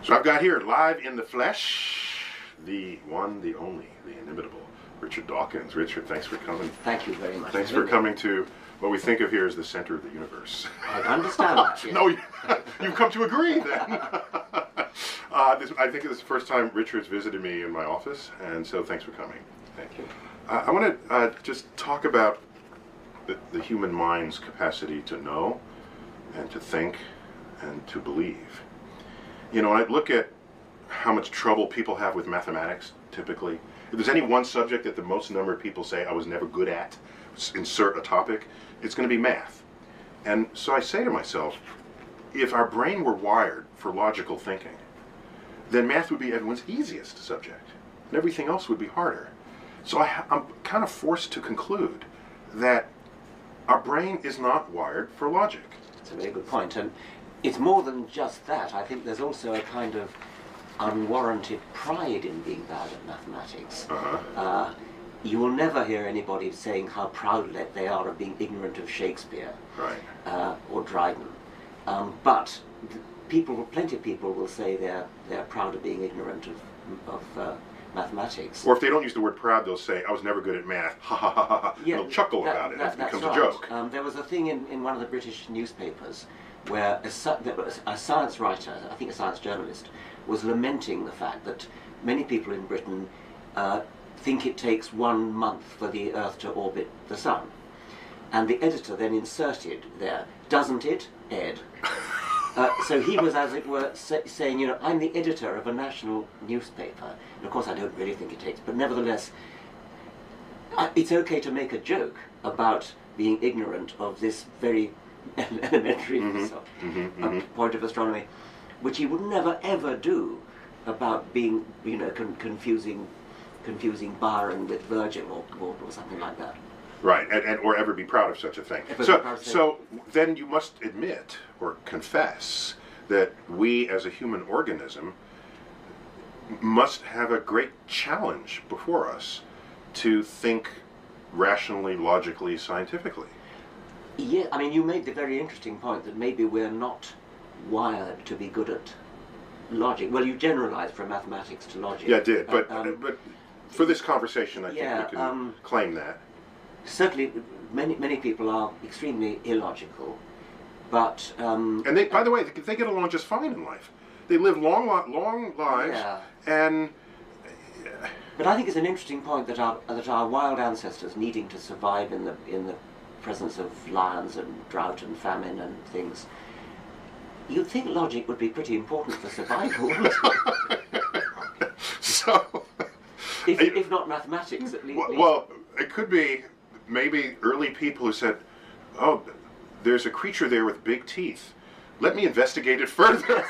So I've got here, live in the flesh, the one, the only, the inimitable, Richard Dawkins. Richard, thanks for coming. Thank you very much. Thanks for coming to what we think of here as the center of the universe. I understand that, yes. No, you've come to agree then. I think this is the first time Richard's visited me in my office, and so thanks for coming. Thank you. I want to just talk about the human mind's capacity to know and to think and to believe. You know, I look at how much trouble people have with mathematics, typically. If there's any one subject that the most number of people say I was never good at, insert a topic, it's going to be math. And so I say to myself, if our brain were wired for logical thinking, then math would be everyone's easiest subject, and everything else would be harder. So I'm kind of forced to conclude that our brain is not wired for logic. That's a very good point, and it's more than just that. I think there's also a kind of unwarranted pride in being bad at mathematics. You will never hear anybody saying how proud they are of being ignorant of Shakespeare, right, or Dryden. But plenty of people will say they're proud of being ignorant of mathematics. Or if they don't use the word proud, they'll say, I was never good at math, ha ha ha ha, yeah, they'll chuckle about it, it becomes a joke. There was a thing in one of the British newspapers where a science writer, I think a science journalist, was lamenting the fact that many people in Britain think it takes 1 month for the Earth to orbit the Sun. And the editor then inserted there, doesn't it, Ed? So he was, as it were, saying, you know, I'm the editor of a national newspaper. And of course I don't really think it takes, but nevertheless, it's okay to make a joke about being ignorant of this very elementary point of astronomy, which he would never ever do about being, you know, confusing Byron with Virgil or something like that. Right, or ever be proud of such a thing. So then you must admit or confess that we as a human organism must have a great challenge before us to think rationally, logically, scientifically. Yeah, I mean, you made the very interesting point that maybe we're not wired to be good at logic. Well, you generalized from mathematics to logic. Yeah, I did, but for this conversation, I think we can claim that. Certainly, many people are extremely illogical, but and they, by the way, they get along just fine in life. They live long lives, and. But I think it's an interesting point that our wild ancestors, needing to survive in the presence of lions and drought and famine and things, you'd think logic would be pretty important for survival, wouldn't it? So, if not mathematics, at least. Well, it could be maybe early people who said, "Oh, there's a creature there with big teeth. Let me investigate it further."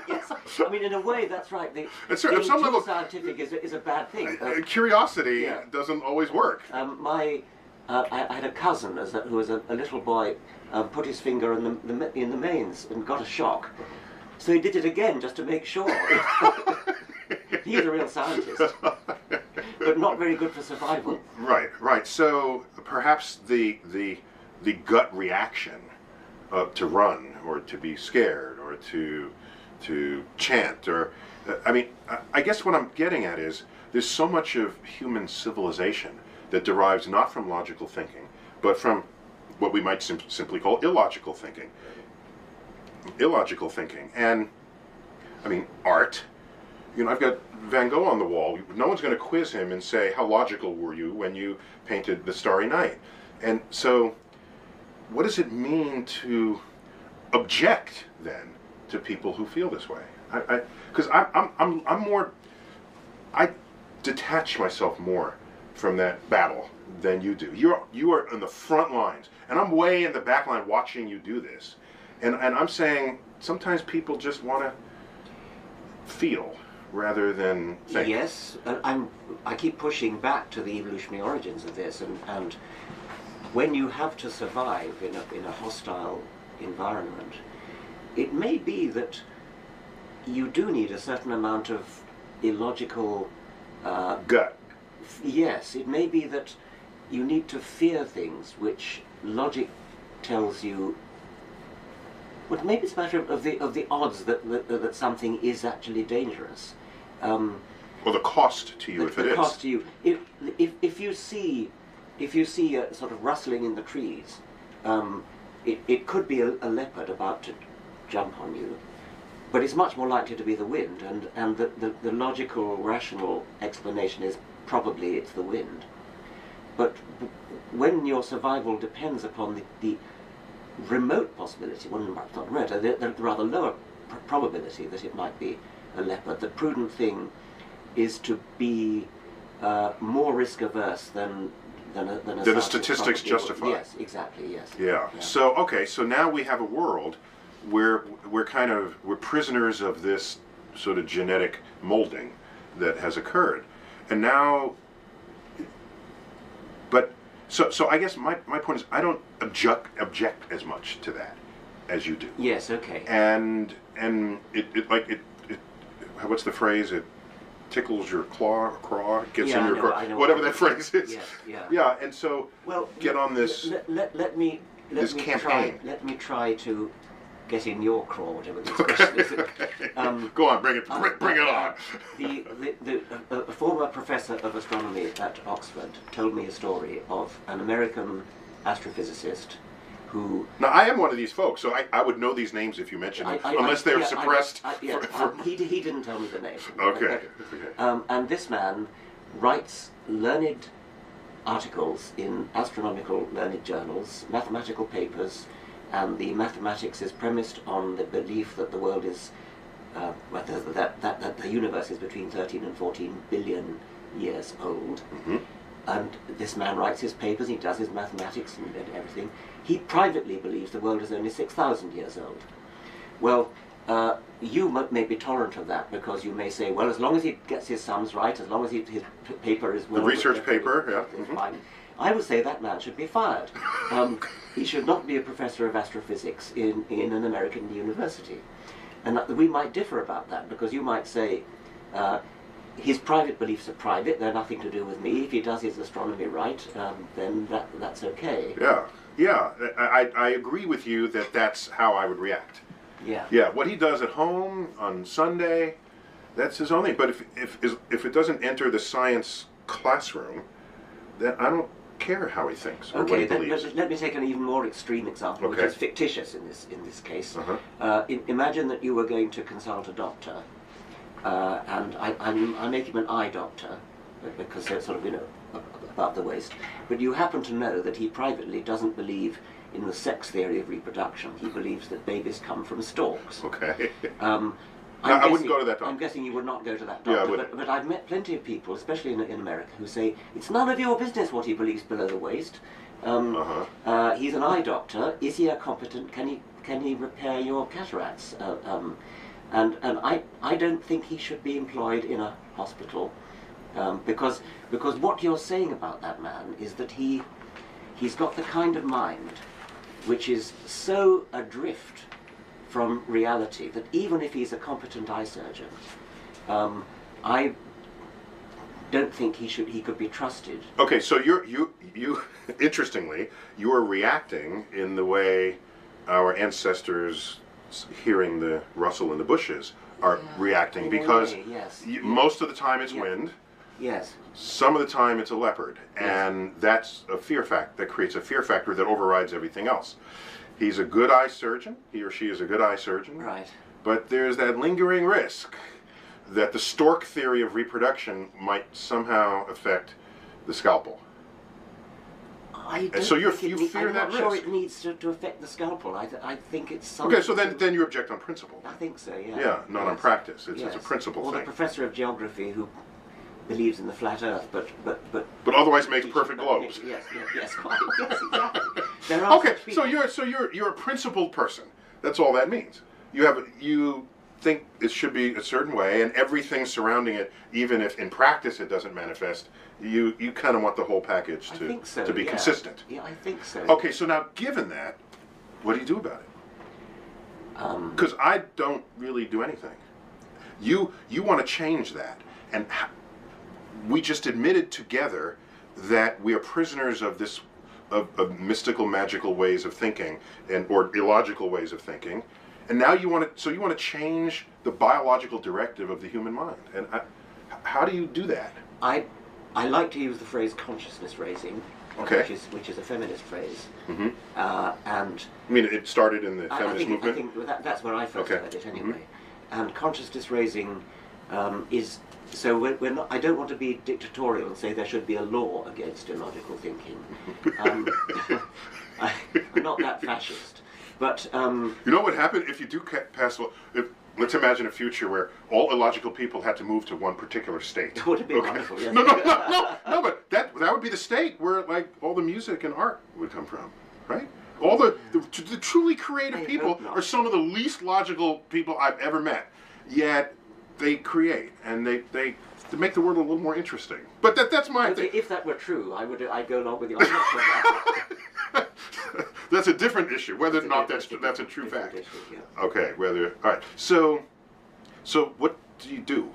Yes, I mean, in a way, that's right. Being some level, scientific is a bad thing. Curiosity doesn't always work. I had a cousin who was a little boy, put his finger in the mains and got a shock. So he did it again just to make sure. He's a real scientist, but not very good for survival. Right. So perhaps the gut reaction to run or to be scared or to chant or I mean, I guess what I'm getting at is there's so much of human civilization that derives not from logical thinking, but from what we might simply call illogical thinking. Illogical thinking, and I mean art. You know, I've got Van Gogh on the wall. No one's going to quiz him and say, how logical were you when you painted the Starry Night? And so, what does it mean to object then to people who feel this way? Because I'm more, I detach myself more from that battle than you do. You are in the front lines, and I'm way in the back line watching you do this. And I'm saying sometimes people just want to feel rather than think. Yes, I keep pushing back to the evolutionary origins of this, and when you have to survive in a hostile environment, it may be that you do need a certain amount of illogical gut. Yes, it may be that you need to fear things which logic tells you Well, maybe it's a matter of the odds that something is actually dangerous. Or the cost to you if it is. The cost to you. If you see a sort of rustling in the trees, it could be a leopard about to jump on you, but it's much more likely to be the wind, and the logical, rational explanation is probably it's the wind. But when your survival depends upon the remote possibility, well, not remote, the rather lower probability that it might be a leopard, the prudent thing is to be more risk averse than the statistics justify. Yes, exactly. Yes. Yeah. So okay. So now we have a world where we're prisoners of this sort of genetic molding that has occurred, and now. But so I guess my point is I don't object as much to that as you do. Yes. Okay. And it what's the phrase? It tickles your craw, gets in your craw, whatever that phrase is. Yes, yeah. Yeah, and so get on this this campaign. Let me try to get in your craw, whatever the expression is. Go on, bring it on. A former professor of astronomy at Oxford told me a story of an American astrophysicist who... Now, I am one of these folks, so I would know these names if you mentioned them, unless they're suppressed. He didn't tell me the name. Okay. And this man writes learned articles in astronomical learned journals, mathematical papers, and the mathematics is premised on the belief that the world is, that the universe is between 13 and 14 billion years old. Mm-hmm. And this man writes his papers, he does his mathematics and everything. He privately believes the world is only 6,000 years old. Well, you may be tolerant of that because you may say, well, as long as he gets his sums right, as long as his paper is well... The research paper, yeah. Mm-hmm. Fine. I would say that man should be fired. He should not be a professor of astrophysics in an American university. And we might differ about that because you might say, his private beliefs are private, they're nothing to do with me. If he does his astronomy right, then that's okay. Yeah, I agree with you that that's how I would react. Yeah, what he does at home on Sunday, that's his own thing. But if it doesn't enter the science classroom, then I don't care how he thinks or what he believes. Let me take an even more extreme example, which is fictitious in this case. Imagine that you were going to consult a doctor. And I make him an eye doctor because they're sort of, above the waist. But you happen to know that he privately doesn't believe in the sex theory of reproduction. He believes that babies come from storks. Okay. I wouldn't go to that doctor. I'm guessing you would not go to that doctor. Yeah, but I've met plenty of people, especially in America, who say it's none of your business what he believes below the waist. He's an eye doctor. Is he a competent? Can he repair your cataracts? And I don't think he should be employed in a hospital because what you're saying about that man is that he's got the kind of mind which is so adrift from reality that even if he's a competent eye surgeon, I don't think he could be trusted. Okay, so you interestingly, you are reacting in the way our ancestors, hearing the rustle in the bushes, are reacting because most of the time it's wind. Yes. Some of the time it's a leopard, and that's a fear factor. That creates a fear factor that overrides everything else. He's a good eye surgeon. He or she is a good eye surgeon. Right. But there's that lingering risk that the stork theory of reproduction might somehow affect the scalpel. I don't so you think fear I'm that not sure risk. it needs to affect the scalpel. I think it's something... Okay, so then you object on principle. I think so, yeah. Yeah, not on practice. It's a principle thing. Or the professor of geography who believes in the flat Earth, but otherwise makes perfect globes. Yes, quite. Yes, exactly. There are okay, so you're a principled person. That's all that means. You think it should be a certain way, and everything surrounding it, even if in practice it doesn't manifest, you kind of want the whole package to be consistent. Yeah, I think so. Okay, so now given that, what do you do about it? Because I don't really do anything. You want to change that, and we just admitted together that we are prisoners of this of mystical, magical ways of thinking, or illogical ways of thinking, and now you want to change the biological directive of the human mind. And how do you do that? I like to use the phrase consciousness raising, okay, which is a feminist phrase. Mm-hmm. And I mean, it started in the feminist movement. I think that's where I first heard it anyway. Mm-hmm. And consciousness raising is. So we're not, I don't want to be dictatorial and say there should be a law against illogical thinking. I'm not that fascist. But you know what happened if you do pass law? Let's imagine a future where all illogical people had to move to one particular state. Would it be wonderful? Yes. No, but that would be the state where like all the music and art would come from, right? All the truly creative people are some of the least logical people I've ever met. Yet they create and they make the world a little more interesting. But that's my thing. If that were true, I'd go along with you. I'm not sure about that. That's a different issue. Whether or not that's a true fact. Issue, yeah. Okay. All right. So what do you do?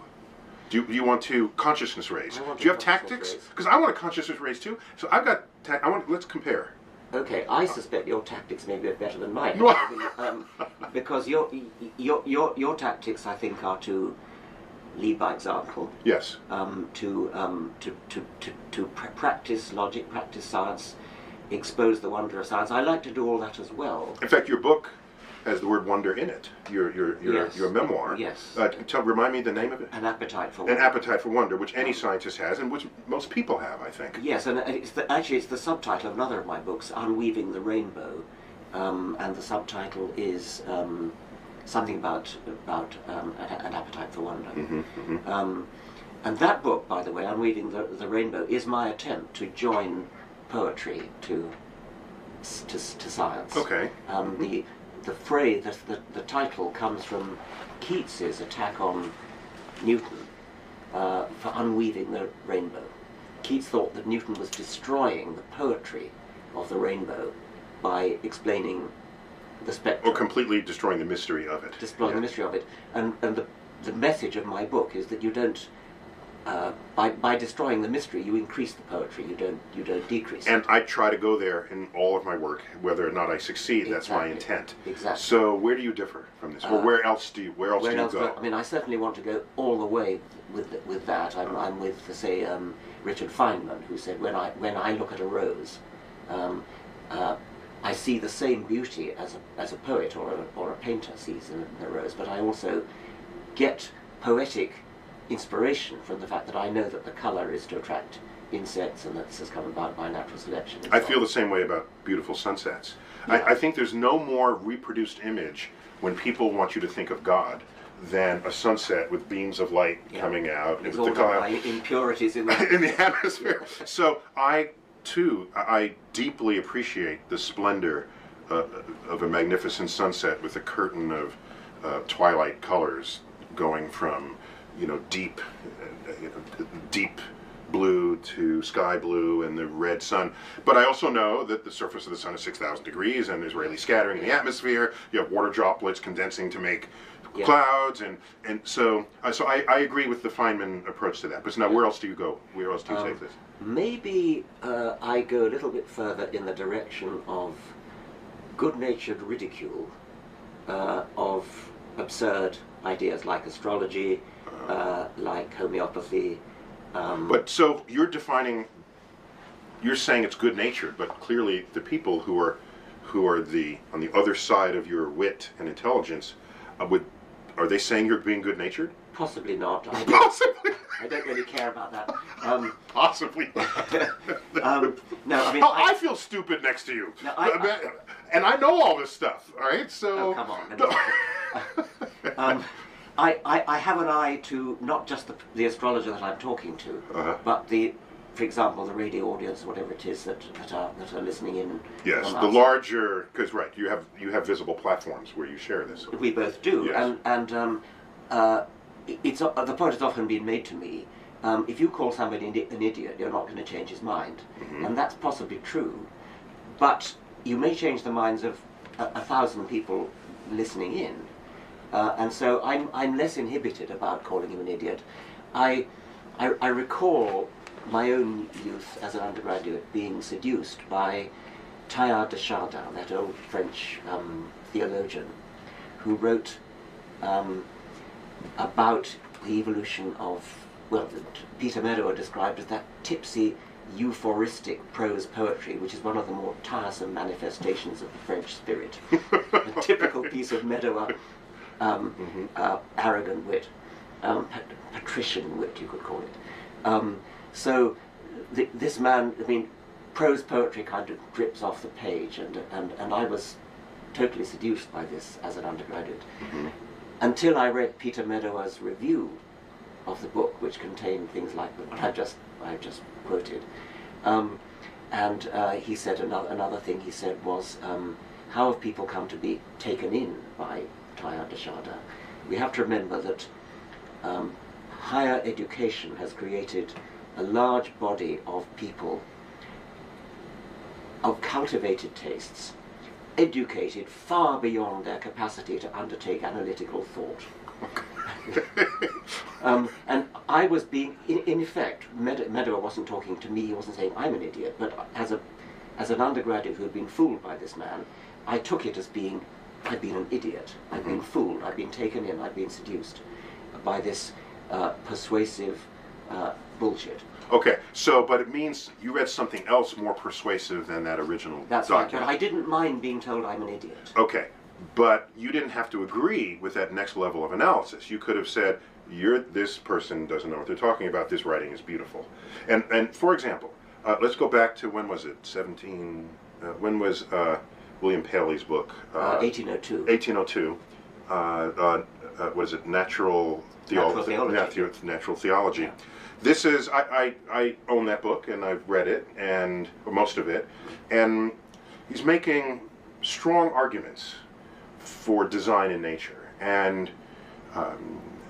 Do you want to consciousness raise? Do you have tactics? Because I want a consciousness raise too. So I've got. Let's compare. Okay, I suspect your tactics may be better than mine, because your tactics, I think, are to lead by example. Yes. To practice logic, practice science, expose the wonder of science. I like to do all that as well. In fact, your book has the word wonder in it. Your memoir. Yes. Remind me the name of it. An Appetite for Wonder. An Appetite for Wonder, which any scientist has, and which most people have, I think. Yes, and it's the subtitle of another of my books, Unweaving the Rainbow, and the subtitle is something about an appetite for wonder. Mm-hmm, mm-hmm. And that book, by the way, Unweaving the Rainbow, is my attempt to join poetry to science. Okay. The phrase, the title comes from Keats's attack on Newton for unweaving the rainbow. Keats thought that Newton was destroying the poetry of the rainbow by explaining the spectrum. Or completely destroying the mystery of it. Destroying the mystery of it. And the message of my book is that you don't, by destroying the mystery, you increase the poetry, you don't decrease and it. I try to go there in all of my work, whether or not I succeed. That's my intent. Exactly. So where do you differ from this? Or where else do you go? I mean, I certainly want to go all the way with that. I'm with, say, Richard Feynman, who said, when I look at a rose, I see the same beauty as a poet or a painter sees in a rose, but I also get poetic inspiration from the fact that I know that the colour is to attract insects and that this has come about by natural selection. I feel the same way about beautiful sunsets. Yeah. I think there's no more reproduced image when people want you to think of God than a sunset with beams of light coming out. It's all about impurities in in the atmosphere. So I deeply appreciate the splendor of a magnificent sunset with a curtain of twilight colors going from deep blue to sky blue and the red sun. But I also know that the surface of the sun is 6,000 degrees and there's rarely scattering in the atmosphere. You have water droplets condensing to make clouds, and so I agree with the Feynman approach to that. But now, where else do you go? Where else do you take this? Maybe I go a little bit further in the direction of good-natured ridicule of absurd ideas like astrology, like homeopathy. But so you're saying it's good-natured, but clearly the people who are on the other side of your wit and intelligence, are they saying you're being good-natured? Possibly not. Possibly. I don't really care about that. Possibly. No, I mean. I feel stupid next to you, and I know all this stuff. All right, so. Oh, come on. I have an eye to not just the astrologer that I'm talking to, but for example, the radio audience, or whatever it is that are listening in. Yes, the larger, because you have visible platforms where you share this. We both do, yes. and the point has often been made to me. If you call somebody an idiot, you're not going to change his mind, and that's possibly true. But you may change the minds of 1,000 people listening in. And so I'm less inhibited about calling him an idiot. I recall my own youth as an undergraduate being seduced by Teilhard de Chardin, that old French theologian, who wrote about the evolution of, well, Peter Meadower described as that tipsy, euphoristic prose poetry, which is one of the more tiresome manifestations of the French spirit. A typical piece of Meadower arrogant wit, patrician wit, you could call it. So this man, I mean, prose poetry kind of drips off the page, and I was totally seduced by this as an undergraduate, until I read Peter Meadower's review of the book, which contained things like what I've just quoted. And he said another thing he said was, how have people come to be taken in by Teilhard de Chardin? We have to remember that higher education has created a large body of people of cultivated tastes, educated far beyond their capacity to undertake analytical thought. And I was being, in effect, Meadower wasn't talking to me, he wasn't saying I'm an idiot, but as an undergraduate who had been fooled by this man, I took it as being, I'd been an idiot, I'd been fooled, I'd been taken in, I'd been seduced by this persuasive bullshit. Okay, so, but it means you read something else more persuasive than that original That's right, document. but I didn't mind being told I'm an idiot. Okay, but you didn't have to agree with that next level of analysis. You could have said, this person doesn't know what they're talking about, this writing is beautiful. And for example, let's go back to, when was it, when was William Paley's book? 1802. 1802. What is it, Natural Theology. Natural Theology. Yeah. This is, I own that book, and I've read it, and most of it, and he's making strong arguments for design in nature. And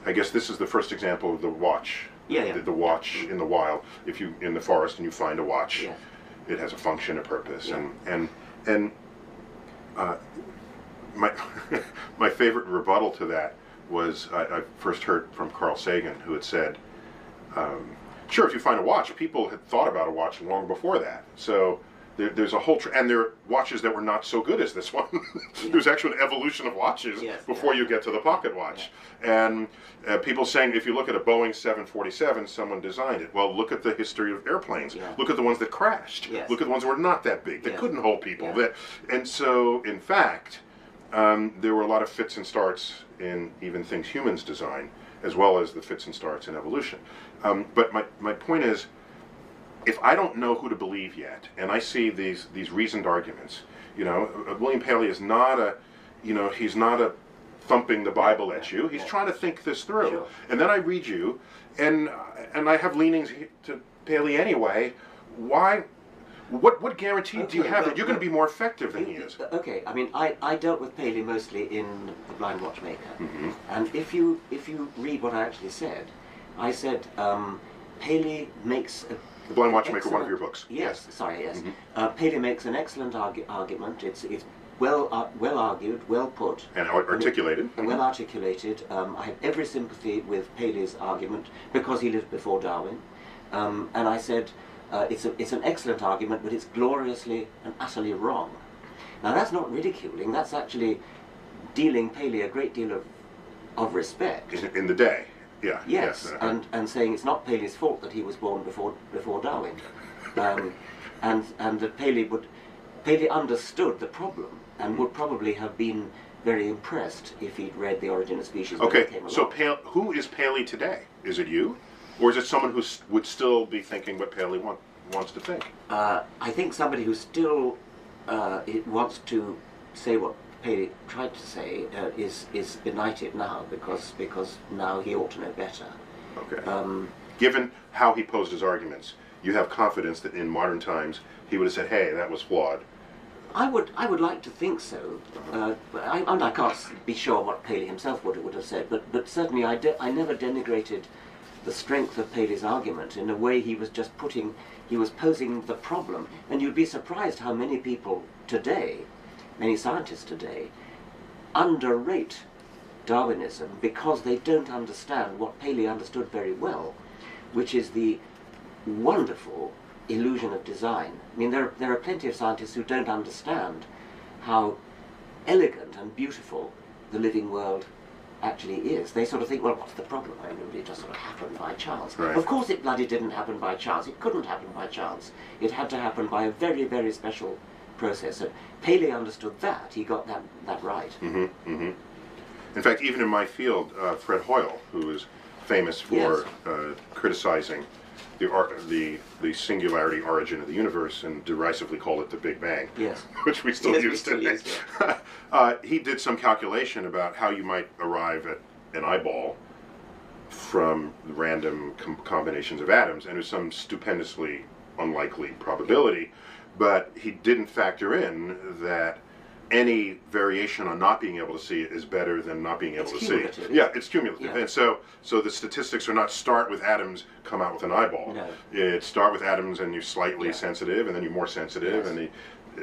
I guess this is the first example of the watch. Yeah. The watch in the wild. If you in the forest and you find a watch, Yeah. it has a function, a purpose, Yeah. and my favorite rebuttal to that was I first heard from Carl Sagan, who had said, sure, if you find a watch, people had thought about a watch long before that. So there's a whole, and there are watches that were not so good as this one. There's actually an evolution of watches before you get to the pocket watch. Yeah. And people saying, if you look at a Boeing 747, someone designed it. Well, look at the history of airplanes. Yeah. Look at the ones that crashed. Yes. Look at the ones that were not that big, that couldn't hold people. Yeah. And so, in fact, there were a lot of fits and starts in even things humans design, as well as the fits and starts in evolution. But my point is, if I don't know who to believe yet, and I see these reasoned arguments, William Paley is not he's not thumping the Bible at you. He's trying to think this through. Sure. And then I read you, and I have leanings to Paley anyway. Why? What guarantee do you have that you're going to be more effective than he is? Okay, I mean, I dealt with Paley mostly in The Blind Watchmaker, and if you read what I actually said, I said Paley makes The Blind Watchmaker, one of your books. Yes, sorry, yes. Paley makes an excellent argument. It's well argued, well put, and articulated. And well articulated. I have every sympathy with Paley's argument because he lived before Darwin, and I said. It's an excellent argument, but it's gloriously and utterly wrong. Now that's not ridiculing, that's actually dealing Paley a great deal of respect. In the day, yeah. Yes, and saying it's not Paley's fault that he was born before Darwin. And that Paley understood the problem and would probably have been very impressed if he'd read The Origin of Species when it came along. So who is Paley today? Is it you? Or is it someone who would still be thinking what Paley wants to think? I think somebody who still wants to say what Paley tried to say is benighted now because now he ought to know better. Okay. Given how he posed his arguments, you have confidence that in modern times he would have said, "Hey, that was flawed." I would like to think so. I can't be sure what Paley himself would have said, but certainly I never denigrated the strength of Paley's argument. In a way, he was posing the problem, and you'd be surprised how many people today, many scientists today, underrate Darwinism because they don't understand what Paley understood very well, which is the wonderful illusion of design. I mean, there are plenty of scientists who don't understand how elegant and beautiful the living world actually is. They sort of think, well, what's the problem? I mean, it just sort of happened by chance. Right. Of course it bloody didn't happen by chance. It couldn't happen by chance. It had to happen by a very, very special process. And Paley understood that. He got that right. In fact, even in my field, Fred Hoyle, who is famous for criticizing the singularity origin of the universe and derisively called it the Big Bang, which we still use today. He did some calculation about how you might arrive at an eyeball from random combinations of atoms, and it was some stupendously unlikely probability, but he didn't factor in that any variation on not being able to see it is better than not being able to see it. Yeah, it's cumulative. And so the statistics are not start with atoms, come out with an eyeball. No. It start with atoms and you're slightly sensitive, and then you're more sensitive, and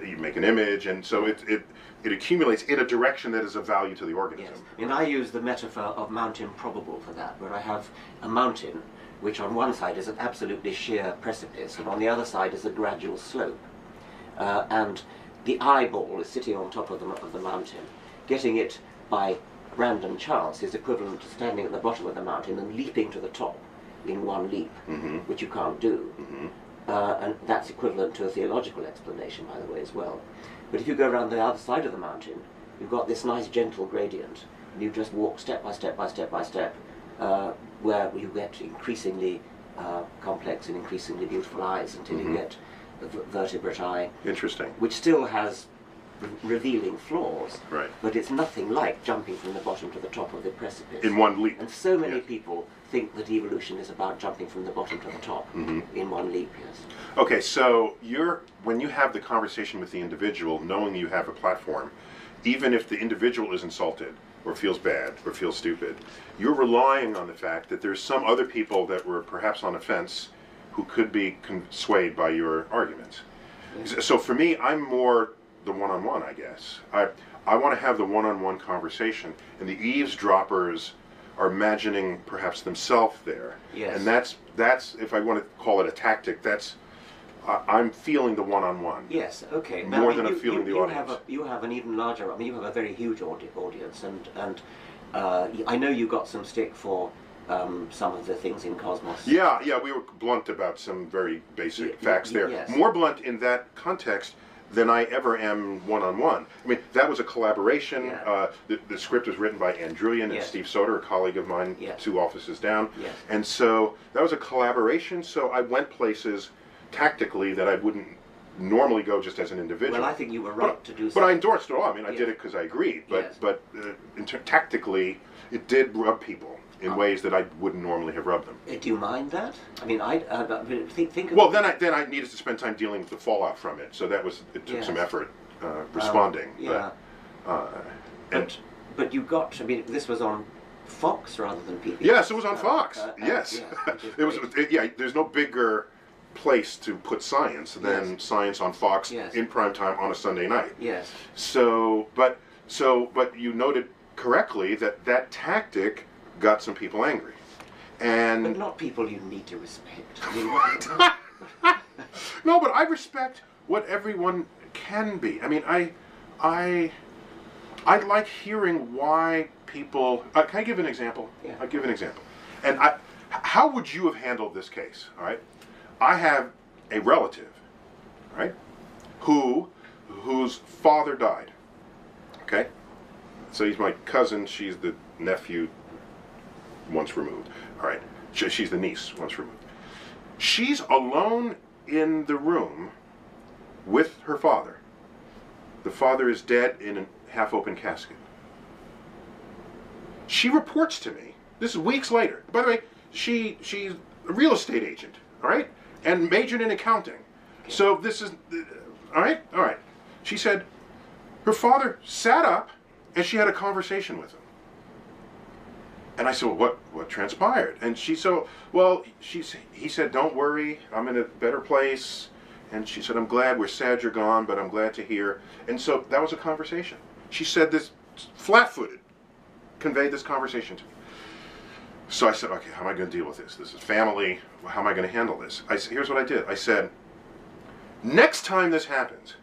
you make an image, and so it accumulates in a direction that is of value to the organism. Yes. And I use the metaphor of Mount Improbable for that, where I have a mountain which on one side is an absolutely sheer precipice, and on the other side is a gradual slope. And the eyeball is sitting on top of the mountain. Getting it by random chance is equivalent to standing at the bottom of the mountain and leaping to the top in one leap, which you can't do. And that's equivalent to a theological explanation, by the way, as well. But if you go around the other side of the mountain, you've got this nice gentle gradient, and you just walk step by step by step by step, where you get increasingly complex and increasingly beautiful eyes until you get a vertebrate eye. Interesting. Which still has revealing flaws, right, but it's nothing like jumping from the bottom to the top of the precipice. In one leap. And so many people think that evolution is about jumping from the bottom to the top in one leap, Okay, so when you have the conversation with the individual, knowing you have a platform, even if the individual is insulted or feels bad or feels stupid, you're relying on the fact that there's some other people that were perhaps on the fence who could be swayed by your arguments. So for me, I'm more the one-on-one, I guess. I want to have the one-on-one conversation, and the eavesdroppers are imagining perhaps themselves there. And that's if I want to call it a tactic, I'm feeling the one-on-one. Yes, okay. More than I'm feeling the audience. You have an even larger, you have a very huge audience, and I know you got some stick for some of the things in Cosmos. Yeah, we were blunt about some very basic facts there. More blunt in that context than I ever am one-on-one. I mean, that was a collaboration. The script was written by Ann Druyan and Steve Soder, a colleague of mine, 2 offices down. And so that was a collaboration, so I went places tactically that I wouldn't normally go just as an individual. Well, I think you were right to do so. But I endorsed it all. I mean, I did it because I agreed. But tactically, it did rub people in ways that I wouldn't normally have rubbed them. Do you mind that? I mean, think of... Well, then I needed to spend time dealing with the fallout from it, so it took some effort responding. But you got, I mean, this was on Fox rather than PBS. Yes, it was on Fox. Yes. It was. There's no bigger place to put science than science on Fox in prime time on a Sunday night. So, but you noted correctly that tactic got some people angry, and but not people you need to respect. I mean, no, but I respect what everyone can be. I mean, I like hearing why people. Can I give an example? I'll give an example. And how would you have handled this case? All right, I have a relative, right, whose father died. Okay, so he's my cousin. She's the nephew once removed. All right, she's the niece once removed. She's alone in the room with her father. The father is dead in a half-open casket. She reports to me. This is weeks later. By the way, she's a real estate agent, all right, and majored in accounting. So this is all right. All right. She said her father sat up and she had a conversation with him. And I said, well, what transpired? And she said, well, he said, don't worry, I'm in a better place. And she said, I'm glad, we're sad you're gone, but I'm glad to hear. And so that was a conversation. She said this flat-footed, conveyed this conversation to me. So I said, okay, how am I going to deal with this? This is family. How am I going to handle this? Here's what I did. I said, next time this happens,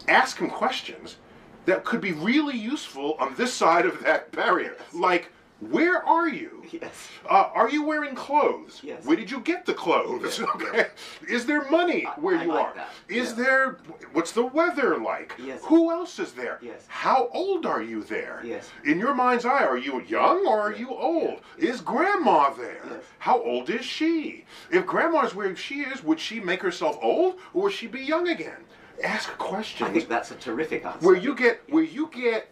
ask him questions that could be really useful on this side of that barrier. Yes. Like, where are you? Yes. Are you wearing clothes? Yes. Where did you get the clothes? Yes. Okay. Is there money where I you like are? that. Is Yeah. there, what's the weather like? Yes. Who else is there? Yes. How old are you there? Yes. In your mind's eye, are you young or are Yeah. you old? Yeah. Is grandma there? Yes. How old is she? If grandma's where she is, would she make herself old or would she be young again? Ask questions. I think that's a terrific answer. Where you get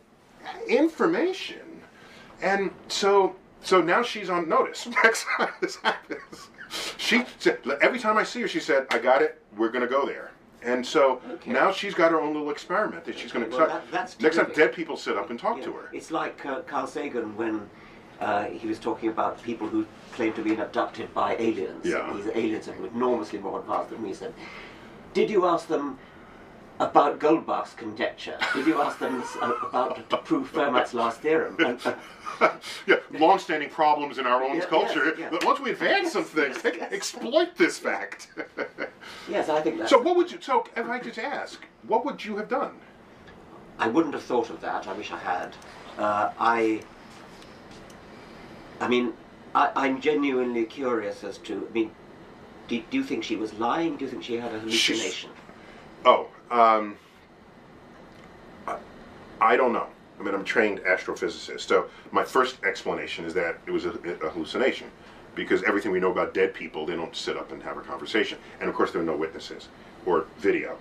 information, and so now she's on notice. Next time this happens, she said, every time I see her, she said, "I got it. We're going to go there." And so now she's got her own little experiment that she's going to start. That's next time terrific. dead people sit up and talk Yeah. to her. It's like Carl Sagan when he was talking about people who claim to be abducted by aliens. Yeah. These aliens are enormously more advanced than we. Said, did you ask them about Goldbach's conjecture? Did you ask them about to prove Fermat's last theorem? And, Yeah, long-standing problems in our own Yes, culture. yes. But once we advance some things, exploit this fact. yes, I think that's. So what would you? So if I just ask, what would you have done? I wouldn't have thought of that. I wish I had. I'm genuinely curious as to. I mean, do you think she was lying? Do you think she had a hallucination? I don't know. I mean, I'm a trained astrophysicist, so my first explanation is that it was a hallucination, because everything we know about dead people, they don't sit up and have a conversation, and of course there are no witnesses or video,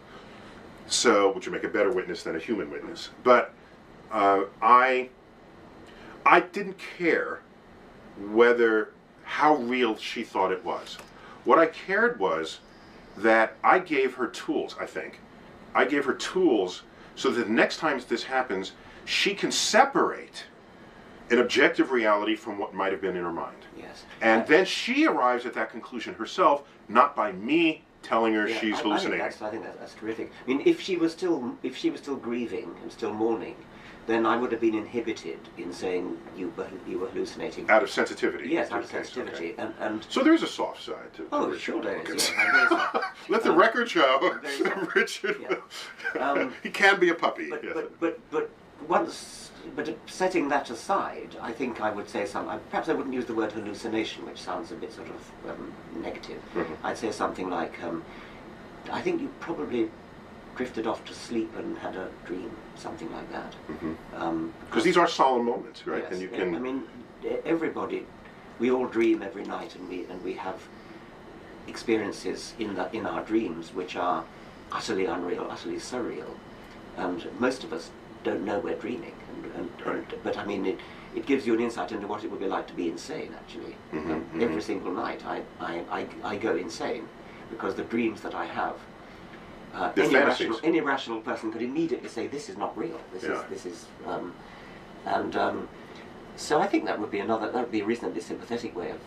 so which would make a better witness than a human witness. But I didn't care how real she thought it was. What I cared was that I gave her tools. I gave her tools so that the next time this happens, she can separate an objective reality from what might have been in her mind. Yes. And then she arrives at that conclusion herself, not by me telling her she's hallucinating. I think that's terrific. I mean, if she was still grieving and still mourning, then I would have been inhibited in saying you were hallucinating. Out of sensitivity. Yes, out of sensitivity. Okay. And so there's a soft side to Richard sure there Dawkins. is. Yeah, Let the record show Richard. Yeah. He can be a puppy. But setting that aside, I think I would say something. Perhaps I wouldn't use the word hallucination, which sounds a bit sort of negative. Mm-hmm. I'd say something like, I think you probably drifted off to sleep and had a dream, something like that. Because these are solemn moments, right? Yes, And you can. I mean, everybody, we all dream every night, and we have experiences in our dreams which are utterly unreal, utterly surreal, and most of us don't know we're dreaming. But I mean, it gives you an insight into what it would be like to be insane. Actually, every single night I go insane because the dreams that I have. Any rational person could immediately say this is not real. So I think that would be a reasonably sympathetic way of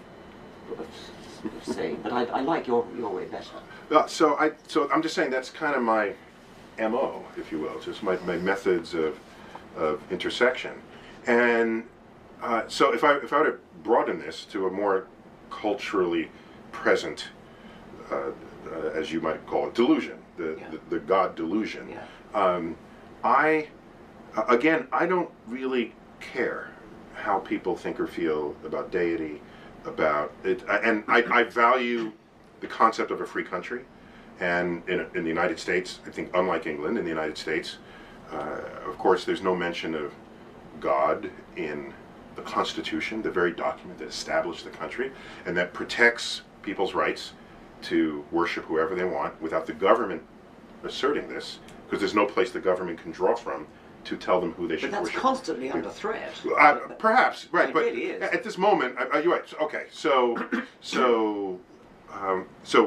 saying. But I like your way better. So I'm just saying that's kind of my MO, if you will, just my methods of intersection. And so if I were to broaden this to a more culturally present, as you might call it, delusion, the God delusion. Yeah. I don't really care how people think or feel about deity, about it, and I value the concept of a free country. And in the United States, I think, unlike England, in the United States, of course, there's no mention of God in the Constitution, the very document that established the country and that protects people's rights to worship whoever they want without the government asserting this, because there's no place the government can draw from to tell them who they should worship. But that's constantly under threat. Perhaps, right? But really is. At this moment, you're right. Okay, so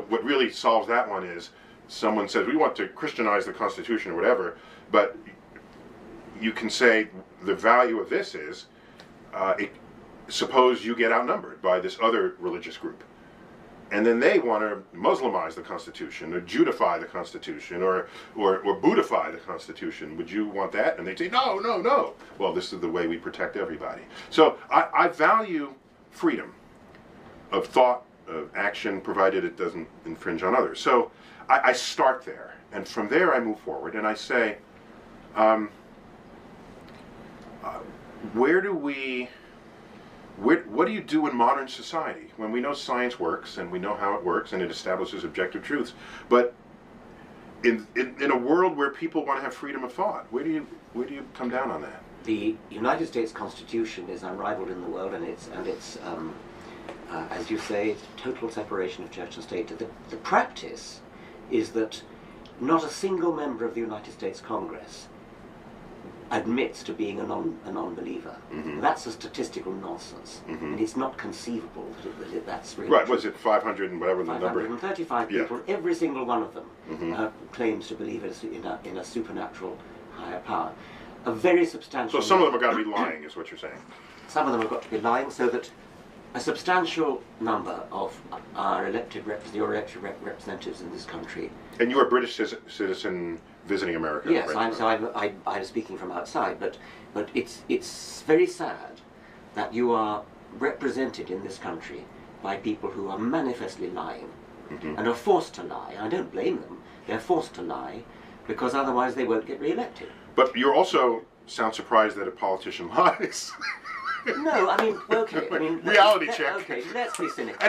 what really solves that one is someone says we want to Christianize the Constitution or whatever, but you can say the value of this is, suppose you get outnumbered by this other religious group, and then they want to Muslimize the Constitution or Judify the Constitution or Buddhify the Constitution. Would you want that? And they say no. Well, this is the way we protect everybody. So I value freedom of thought, of action, provided it doesn't infringe on others. So I start there, and from there I move forward, and I say, what do you do in modern society when we know science works and we know how it works and it establishes objective truths, but in a world where people want to have freedom of thought, where do you come down on that? The United States Constitution is unrivaled in the world, and it's as you say, total separation of church and state. The practice is that not a single member of the United States Congress admits to being a non-believer. Mm-hmm. That's a statistical nonsense, Mm-hmm. and it's not conceivable that that's really Right, true. was it 500 and whatever the number? 535 people, every single one of them Mm-hmm. claims to believe in a supernatural higher power. A very substantial... So some of them have got to be lying, is what you're saying. Some of them have got to be lying, so that a substantial number of our elected representatives in this country... And you're a British citizen visiting America, yes, right? I'm speaking from outside, but it's very sad that you are represented in this country by people who are manifestly lying Mm-hmm. and are forced to lie. I don't blame them. They're forced to lie because otherwise they won't get re-elected. But you also sound surprised that a politician lies. No, I mean, okay, I mean... Reality check. Okay, let's be cynical.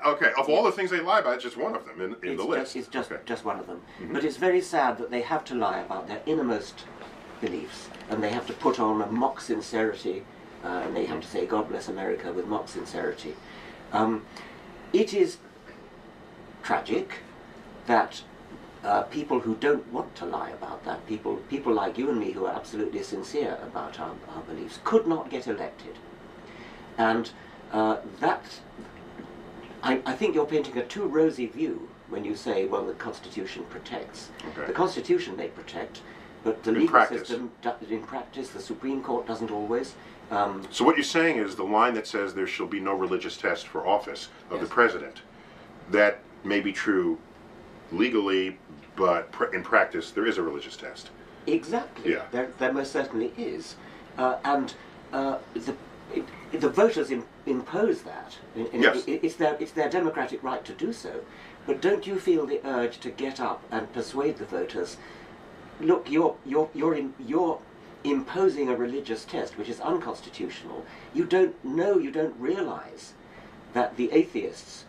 Okay, of all the things they lie about, it's just one of them in the list. It's just one of them. Mm-hmm. But it's very sad that they have to lie about their innermost beliefs, and they have to put on a mock sincerity, and they have to say, God bless America, with mock sincerity. It is tragic that people who don't want to lie about that, people like you and me who are absolutely sincere about our beliefs, could not get elected. And I think you're painting a too rosy view when you say, well, the Constitution protects. Okay. The Constitution may protect, but the In legal practice. system, in practice, the Supreme Court doesn't always. So what you're saying is the line that says there shall be no religious test for office of the Yes. president, that may be true legally, but in practice there is a religious test. Exactly. Yeah. There most certainly is. And the voters impose that. Yes. It's their democratic right to do so. But don't you feel the urge to get up and persuade the voters, look, you're imposing a religious test which is unconstitutional. You don't realize that the atheists,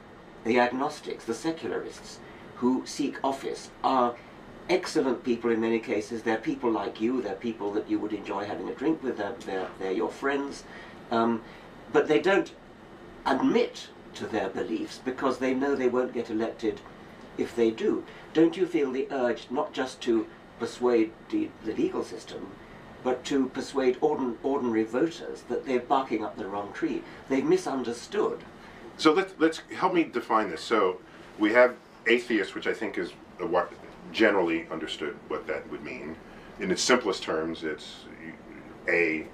the agnostics, the secularists who seek office are excellent people in many cases. They're people like you. They're people that you would enjoy having a drink with. They're your friends. But they don't admit to their beliefs because they know they won't get elected if they do. Don't you feel the urge not just to persuade the legal system, but to persuade ordinary voters that they're barking up the wrong tree? They've misunderstood. So let's help me define this. So we have atheist, which I think is what generally understood what that would mean. In its simplest terms, it's a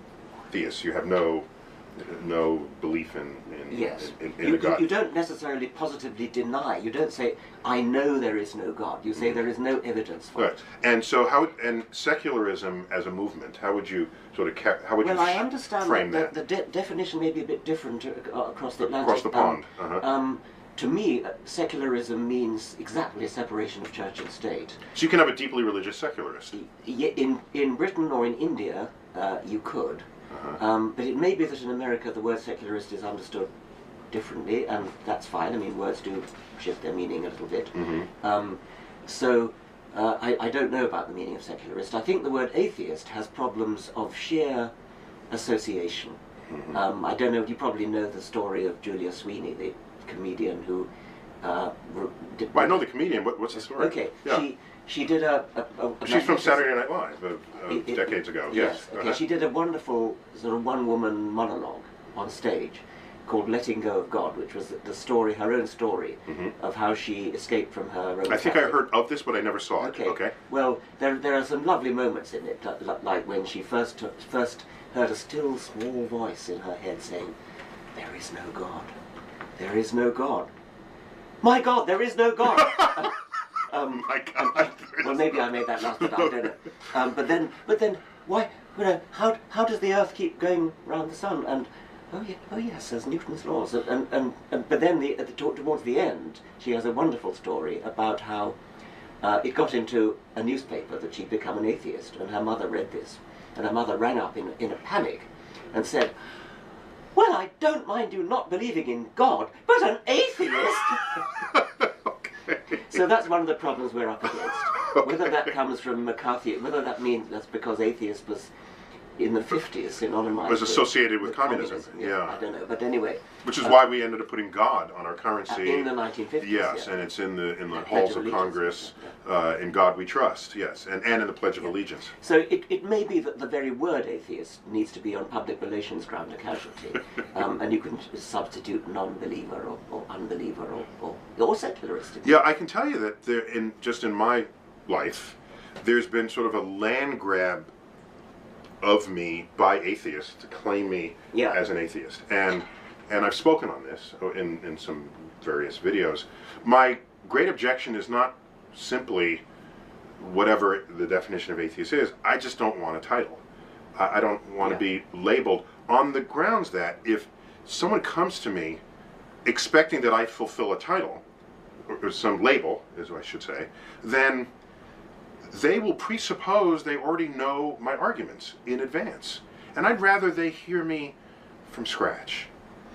theist. You have no belief in Yes. in a God. You don't necessarily positively deny. You don't say, I know there is no God. You say there is no evidence for Right. it. And so and secularism as a movement, how would you sort of I understand frame that the definition may be a bit different across the Atlantic. Across the pond. To me, secularism means exactly a separation of church and state. So you can have a deeply religious secularist. In Britain or in India, you could. But it may be that in America the word secularist is understood differently, and that's fine. I mean, words do shift their meaning a little bit. So I don't know about the meaning of secularist. I think the word atheist has problems of sheer association. I don't know, you probably know the story of Julia Sweeney, the comedian who did... Well, I know the comedian, what's the story? Okay, yeah. she did a She's from Saturday Night Live, decades ago. Yes. Okay. She did a wonderful sort of one-woman monologue on stage called "Letting Go of God," which was the story, her own story, of how she escaped from her own. I think I heard of this, but I never saw it. Okay. Well, there are some lovely moments in it, like when she first heard a still small voice in her head saying, "There is no God. There is no God. My God, there is no God." My God. Well, maybe I made that last bit up, I don't know. But then, why? You know, how does the Earth keep going round the sun? And Oh yes, there's Newton's laws, but then towards the end, she has a wonderful story about how it got into a newspaper that she'd become an atheist, and her mother read this, and her mother rang up in a panic and said, "Well, I don't mind you not believing in God, but an atheist." Okay. So that's one of the problems we're up against. Okay. Whether that comes from McCarthy, whether that means that's because atheist was in the 50s synonymized Was associated with communism. Yeah. I don't know, but anyway. Which is why we ended up putting God on our currency. In the 1950s. Yes, yeah. and it's in the Pledge halls of of Congress, Allegiance, in God we trust, yes, and in the Pledge of Allegiance. So it may be that the very word atheist needs to be on public relations ground a casualty, and you can substitute non-believer or unbeliever or secularist. Yeah, I can tell you that in my life, there's been sort of a land grab of me by atheists to claim me as an atheist, and I've spoken on this in some various videos. My great objection is not simply whatever the definition of atheist is. I just don't want a title. I don't want to be labeled on the grounds that if someone comes to me expecting that I fulfill a title or some label, as I should say, then they will presuppose they already know my arguments in advance. And I'd rather they hear me from scratch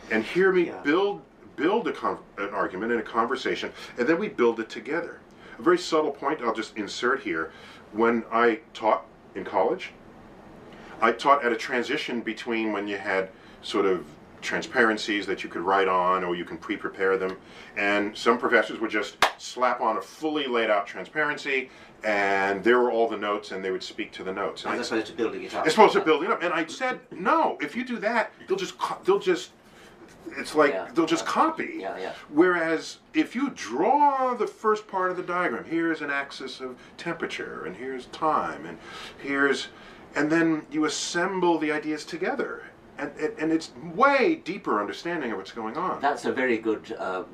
and hear me build an argument and a conversation, and then we build it together. A very subtle point I'll just insert here. When I taught in college, I taught at a transition between when you had sort of transparencies that you could write on or you can pre-prepare them, and some professors would just slap on a fully laid out transparency and there were all the notes and they would speak to the notes. And as opposed to building it up. As opposed to building it up. And I said, no, if you do that, they'll just it's like they'll just copy. Whereas if you draw the first part of the diagram, here's an axis of temperature and here's time and then you assemble the ideas together. And it's way deeper understanding of what's going on. That's a very good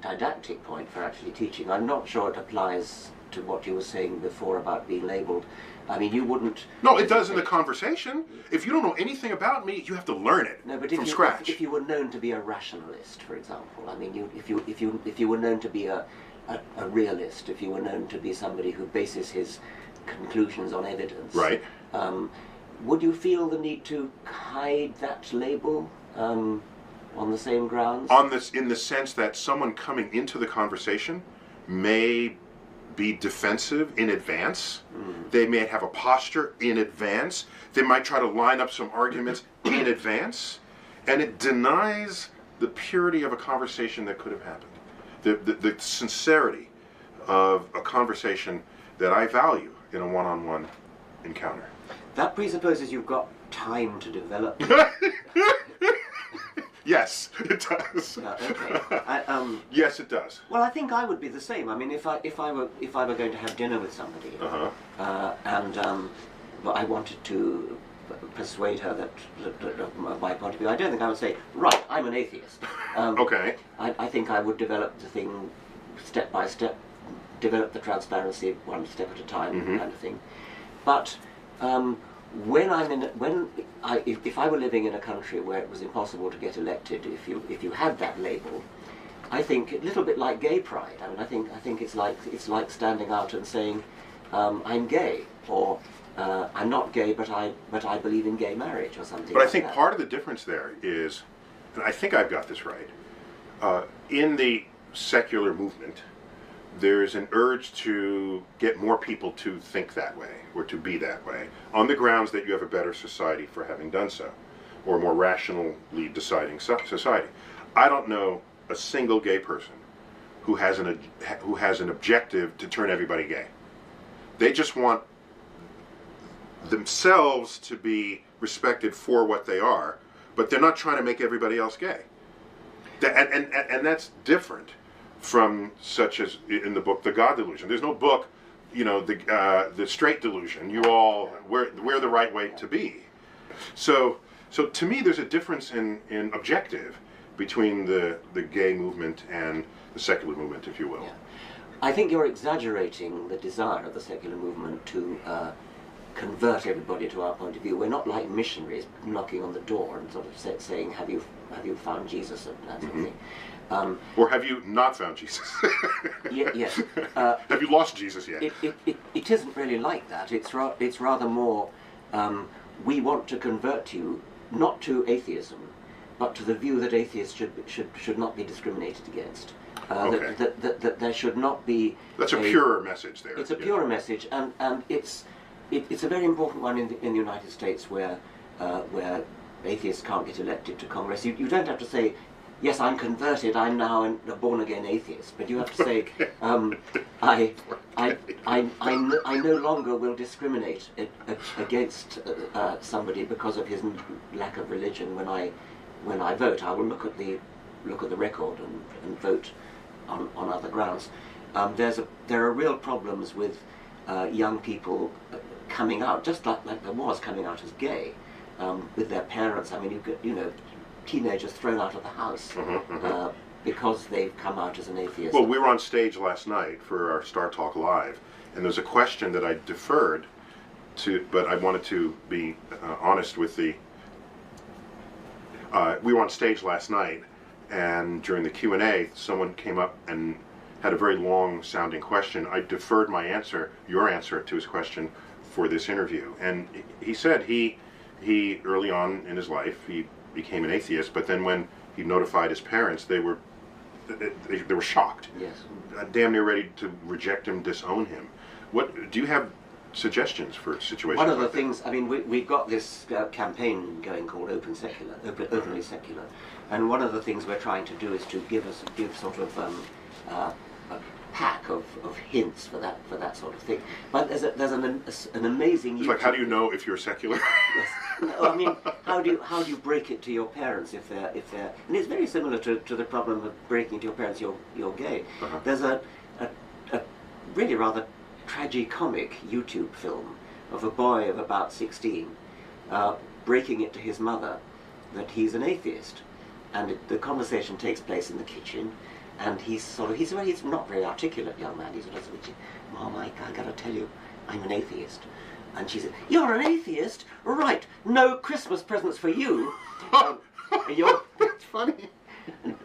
didactic point for actually teaching. I'm not sure it applies to what you were saying before about being labeled. I mean, you wouldn't... No, it does in the conversation. If you don't know anything about me, you have to learn it from scratch. If you were known to be a rationalist, for example, I mean, if you were known to be a realist, if you were known to be somebody who bases his conclusions on evidence, right? Would you feel the need to hide that label on the same grounds? In the sense that someone coming into the conversation may be defensive in advance. They may have a posture in advance. They might try to line up some arguments in advance, and it denies the purity of a conversation that could have happened. The sincerity of a conversation that I value in a one-on-one encounter. That presupposes you've got time to develop. Yes, it does. Okay. Yes, it does. Well, I think I would be the same. I mean, if I were going to have dinner with somebody, and I wanted to persuade her that of my point of view, I don't think I would say, right, I'm an atheist. Okay. I think I would develop the thing step by step, develop the transparency one step at a time, kind of thing. But if I were living in a country where it was impossible to get elected, if you had that label, I think a little bit like gay pride. I mean, I think it's like standing out and saying, I'm gay, or I'm not gay, but I believe in gay marriage, or something. But I think part of the difference there is, and I think I've got this right, in the secular movement, there's an urge to get more people to think that way, or to be that way, on the grounds that you have a better society for having done so, or a more rationally deciding society. I don't know a single gay person who has an objective to turn everybody gay. They just want themselves to be respected for what they are, but they're not trying to make everybody else gay. And that's different from, such as in the book The God Delusion. There's no book, you know, the straight delusion. We're the right way to be. So to me, there's a difference in objective between the gay movement and the secular movement, if you will. Yeah. I think you're exaggerating the desire of the secular movement to convert everybody to our point of view. We're not like missionaries knocking on the door and sort of saying, have you found Jesus, and that sort of thing. Or have you not found Jesus? Yes. Have you lost Jesus yet? It isn't really like that. It's rather more, we want to convert you not to atheism, but to the view that atheists should not be discriminated against. Okay. That there should not be. That's a purer message there. It's a purer message, and it's a very important one in the United States, where atheists can't get elected to Congress. You don't have to say, yes, I'm converted, I'm now a born-again atheist, but you have to say, I no longer will discriminate against somebody because of his lack of religion. When I vote, I will look at the record and vote on other grounds. There are real problems with young people coming out, just like there was coming out as gay, with their parents. I mean, you know, teenagers thrown out of the house because they've come out as an atheist. Well, we were on stage last night for our Star Talk Live, and there's a question that I deferred to, but I wanted to be honest with the. We were on stage last night, and during the Q&A, someone came up and had a very long-sounding question. I deferred your answer to his question for this interview, and he said he early on in his life he became an atheist, but then when he notified his parents, they were shocked. Yes. Damn near ready to reject him, disown him. What do you have suggestions for situations? One of the like things, I mean, we've got this campaign going called Openly Secular, and one of the things we're trying to do is to give sort of a pack of hints for that sort of thing. But there's an amazing. It's like, how do you know if you're secular? Yes. No, I mean, how do you break it to your parents if they're and it's very similar to the problem of breaking to your parents you're gay. There's a really rather tragicomic YouTube film of a boy of about 16 breaking it to his mother that he's an atheist, and the conversation takes place in the kitchen, and he's not very articulate young man. He's sort of, Mom, I gotta tell you, I'm an atheist. And she said, you're an atheist? Right, no Christmas presents for you. That's funny.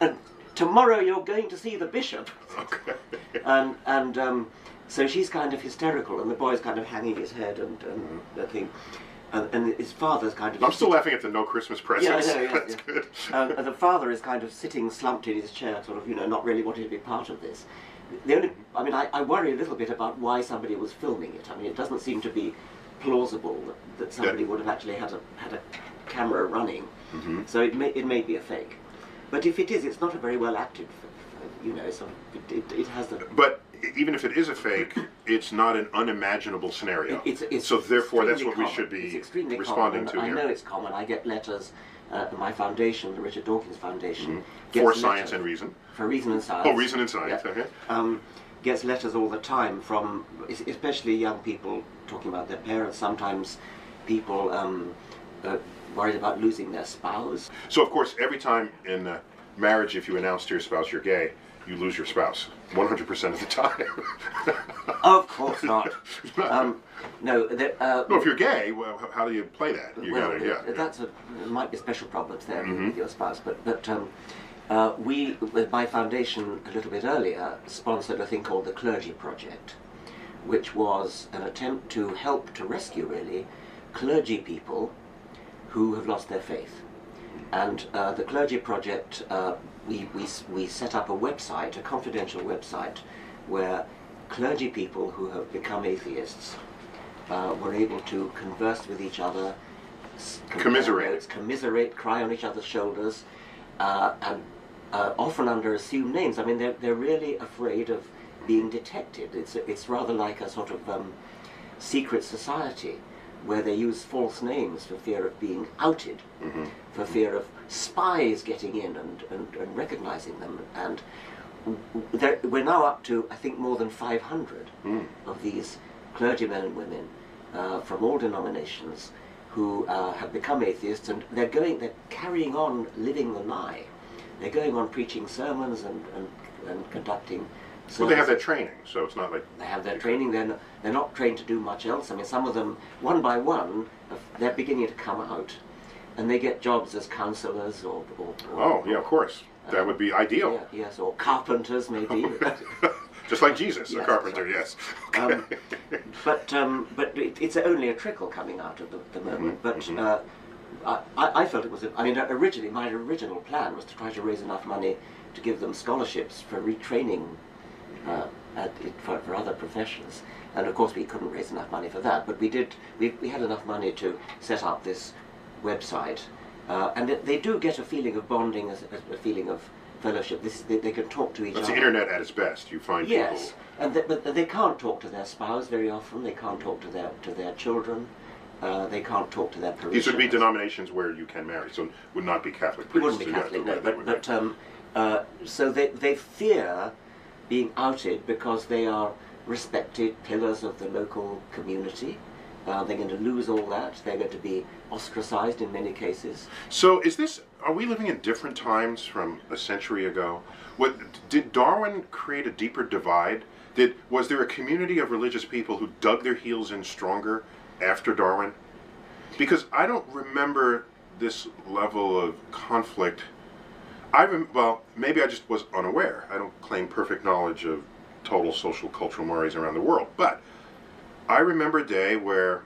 And tomorrow you're going to see the bishop. Okay. And so she's kind of hysterical, and the boy's kind of hanging his head and that thing. And his father's kind of... I'm still laughing at the no Christmas presents. Yeah, I know, That's yeah. good. And the father is kind of sitting slumped in his chair, sort of, not really wanting to be part of this. I worry a little bit about why somebody was filming it. I mean, it doesn't seem to be plausible that somebody would have actually had a camera running. So it may be a fake. But if it is, it's not a very well acted, sort of, it has the... But even if it is a fake, it's not an unimaginable scenario. So therefore, that's what we should be responding to here. I know it's common. I get letters. My foundation, the Richard Dawkins Foundation, for Science and Reason. For Reason and Science. Oh, Reason and Science. Yeah. Okay. Gets letters all the time from, especially young people talking about their parents. Sometimes people worried about losing their spouse. So of course, every time in marriage, if you announce to your spouse you're gay, you lose your spouse 100% of the time. Of course not. No. No, if you're gay, well, how do you play that? There might be special problems there with your spouse, but we, with my foundation a little bit earlier, sponsored a thing called the Clergy Project, which was an attempt to help to rescue, really, clergy people who have lost their faith. And the Clergy Project, we set up a website, a confidential website, where clergy people who have become atheists were able to converse with each other, commiserate, cry on each other's shoulders, and often under assumed names. I mean, they're really afraid of being detected. It's rather like a sort of secret society where they use false names for fear of being outed, for fear of spies getting in and recognizing them. And we're now up to, I think, more than 500 of these clergymen and women from all denominations who have become atheists, and they're carrying on living the lie. They're going on preaching sermons and conducting Well, they have that training, so it's not like... They have their training, they're not trained to do much else. I mean, some of them, one by one, they're beginning to come out, and they get jobs as counsellors or Oh, yeah, of course. That would be ideal. Yeah, yes, or carpenters, maybe. Just like Jesus, Yes, a carpenter, right. yes. But it's only a trickle coming out at the moment. But I felt it was, I mean, originally, my original plan was to try to raise enough money to give them scholarships for retraining for other professions. And of course we couldn't raise enough money for that, but we had enough money to set up this website. And they do get a feeling of bonding, a feeling of fellowship. They can talk to each other. That's the internet at its best. You find yes, people... but they can't talk to their spouse very often. They can't talk to their children. They can't talk to their parishioners. These would be denominations where you can marry, so it would not be Catholic priests. It wouldn't be Catholic, no. So they fear being outed because they are respected pillars of the local community. They're going to lose all that. They're going to be ostracized in many cases. So are we living in different times from a century ago? Did Darwin create a deeper divide? Was there a community of religious people who dug their heels in stronger after Darwin? Because I don't remember this level of conflict. Well, maybe I just was unaware. I don't claim perfect knowledge of total social cultural mores around the world, but I remember a day where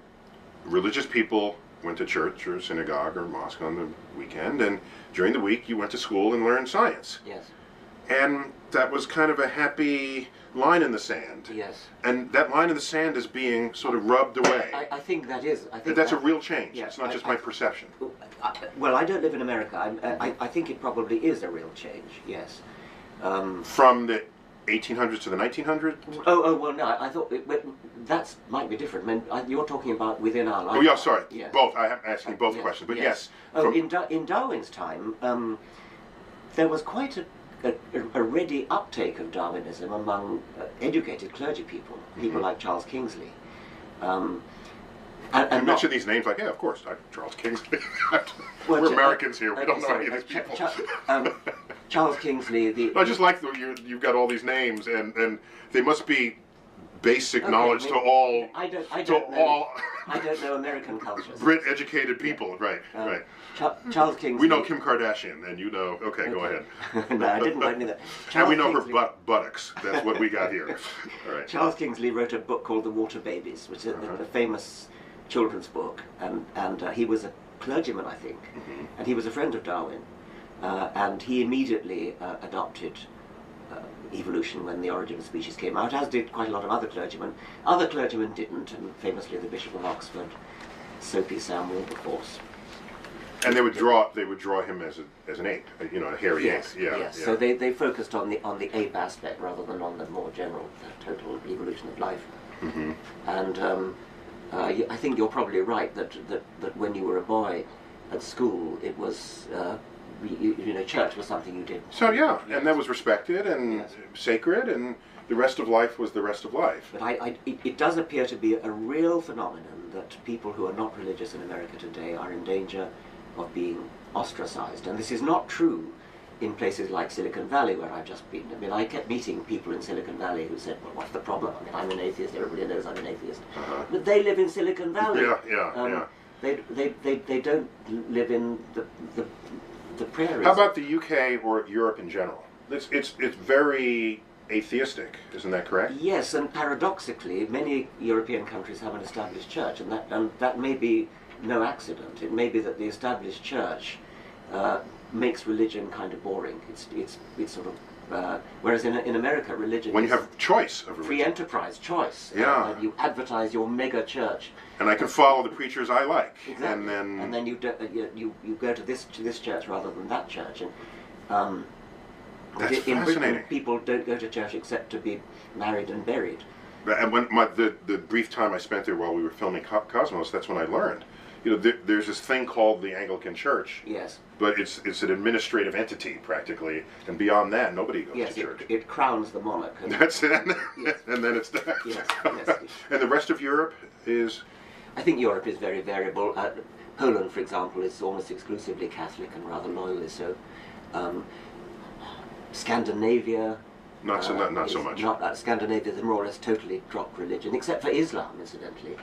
religious people went to church or synagogue or mosque on the weekend, and during the week you went to school and learned science. Yes. And that was kind of a happy line in the sand. Yes. And that line in the sand is being sort of rubbed away. I think that is. I think that's a real change. Yeah, it's not just my perception. Well, I don't live in America. I think it probably is a real change. Yes. From the 1800s to the 1900s? Oh well, no. I thought that might be different. I mean, you're talking about within our life. Oh yeah, sorry. Yes. Both. I'm asking both questions, but yes. Oh, in Darwin's time, there was quite a ready uptake of Darwinism among educated clergy people, people like Charles Kingsley. And you mention these names like, yeah, of course, Charles Kingsley. We're Americans here. We don't know any of these people. Charles Kingsley. I just like you've got all these names, and they must be basic knowledge to all. I don't know American cultures. Brit educated people, right? Right. Charles Kingsley. We know Kim Kardashian, and you know. Okay, go ahead. No, I didn't know that. And we know her buttocks. That's what we got here. All right. Charles Kingsley wrote a book called The Water Babies, which is a famous children's book, and he was a clergyman, I think, and he was a friend of Darwin, and he immediately adopted evolution when The Origin of Species came out, as did quite a lot of other clergymen. Other clergymen didn't, and famously the Bishop of Oxford, Soapy Sam Wilberforce. And they would draw him as an ape, a hairy ape. Yeah, yes. Yeah. So they focused on the ape aspect rather than on the more general, total evolution of life. And I think you're probably right that when you were a boy at school, it was church was something you did. So yeah, and that was respected and sacred, and the rest of life was the rest of life. But it does appear to be a real phenomenon that people who are not religious in America today are in danger of being ostracized, and this is not true in places like Silicon Valley, where I've just been. I mean, I kept meeting people in Silicon Valley who said, well, what's the problem? I mean, I'm an atheist, everybody knows I'm an atheist. But they live in Silicon Valley. Yeah. They don't live in the prairies. How about the UK or Europe in general? It's very atheistic, isn't that correct? Yes, and paradoxically, many European countries have an established church, and that may be no accident. It may be that the established church makes religion kind of boring. It's sort of whereas in America, religion when you have choice of religion, free enterprise, choice. Yeah, you advertise your mega church, and I can follow the preachers I like. Exactly. And then you go to this church rather than that church. And that's in fascinating. Britain, people don't go to church except to be married and buried. And when the brief time I spent there while we were filming Cosmos, that's when I learned. There's this thing called the Anglican Church. Yes. But it's an administrative entity practically, and beyond that, nobody goes to church. It crowns the monarch. And that's it. And then it's done. Yes. And the rest of Europe is. I think Europe is very variable. Poland, for example, is almost exclusively Catholic and rather loyally so. Scandinavia, Not so much. Not like Scandinavia, they more or less totally dropped religion, except for Islam, incidentally.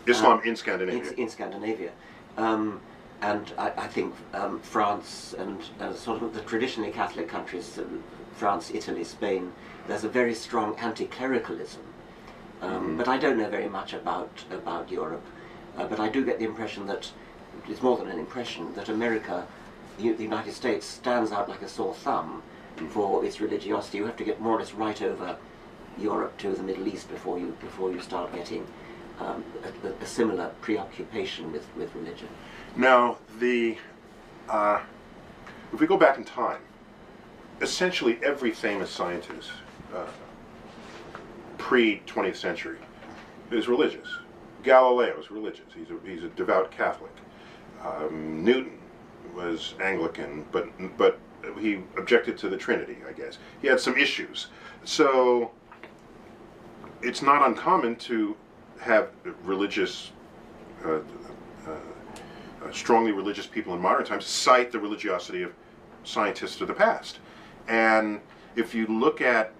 Islam in Scandinavia. In Scandinavia. And I think France and sort of the traditionally Catholic countries, France, Italy, Spain, there's a very strong anti-clericalism. But I don't know very much about Europe. But I do get the impression that, it's more than an impression, that America, the United States, stands out like a sore thumb for its religiosity. You have to get more or less right over Europe to the Middle East before you start getting a similar preoccupation with religion. Now, if we go back in time, essentially every famous scientist pre-20th century is religious. Galileo is religious. He's a devout Catholic. Newton was Anglican, but he objected to the Trinity, I guess. He had some issues. So it's not uncommon to have strongly religious people in modern times cite the religiosity of scientists of the past. And if you look at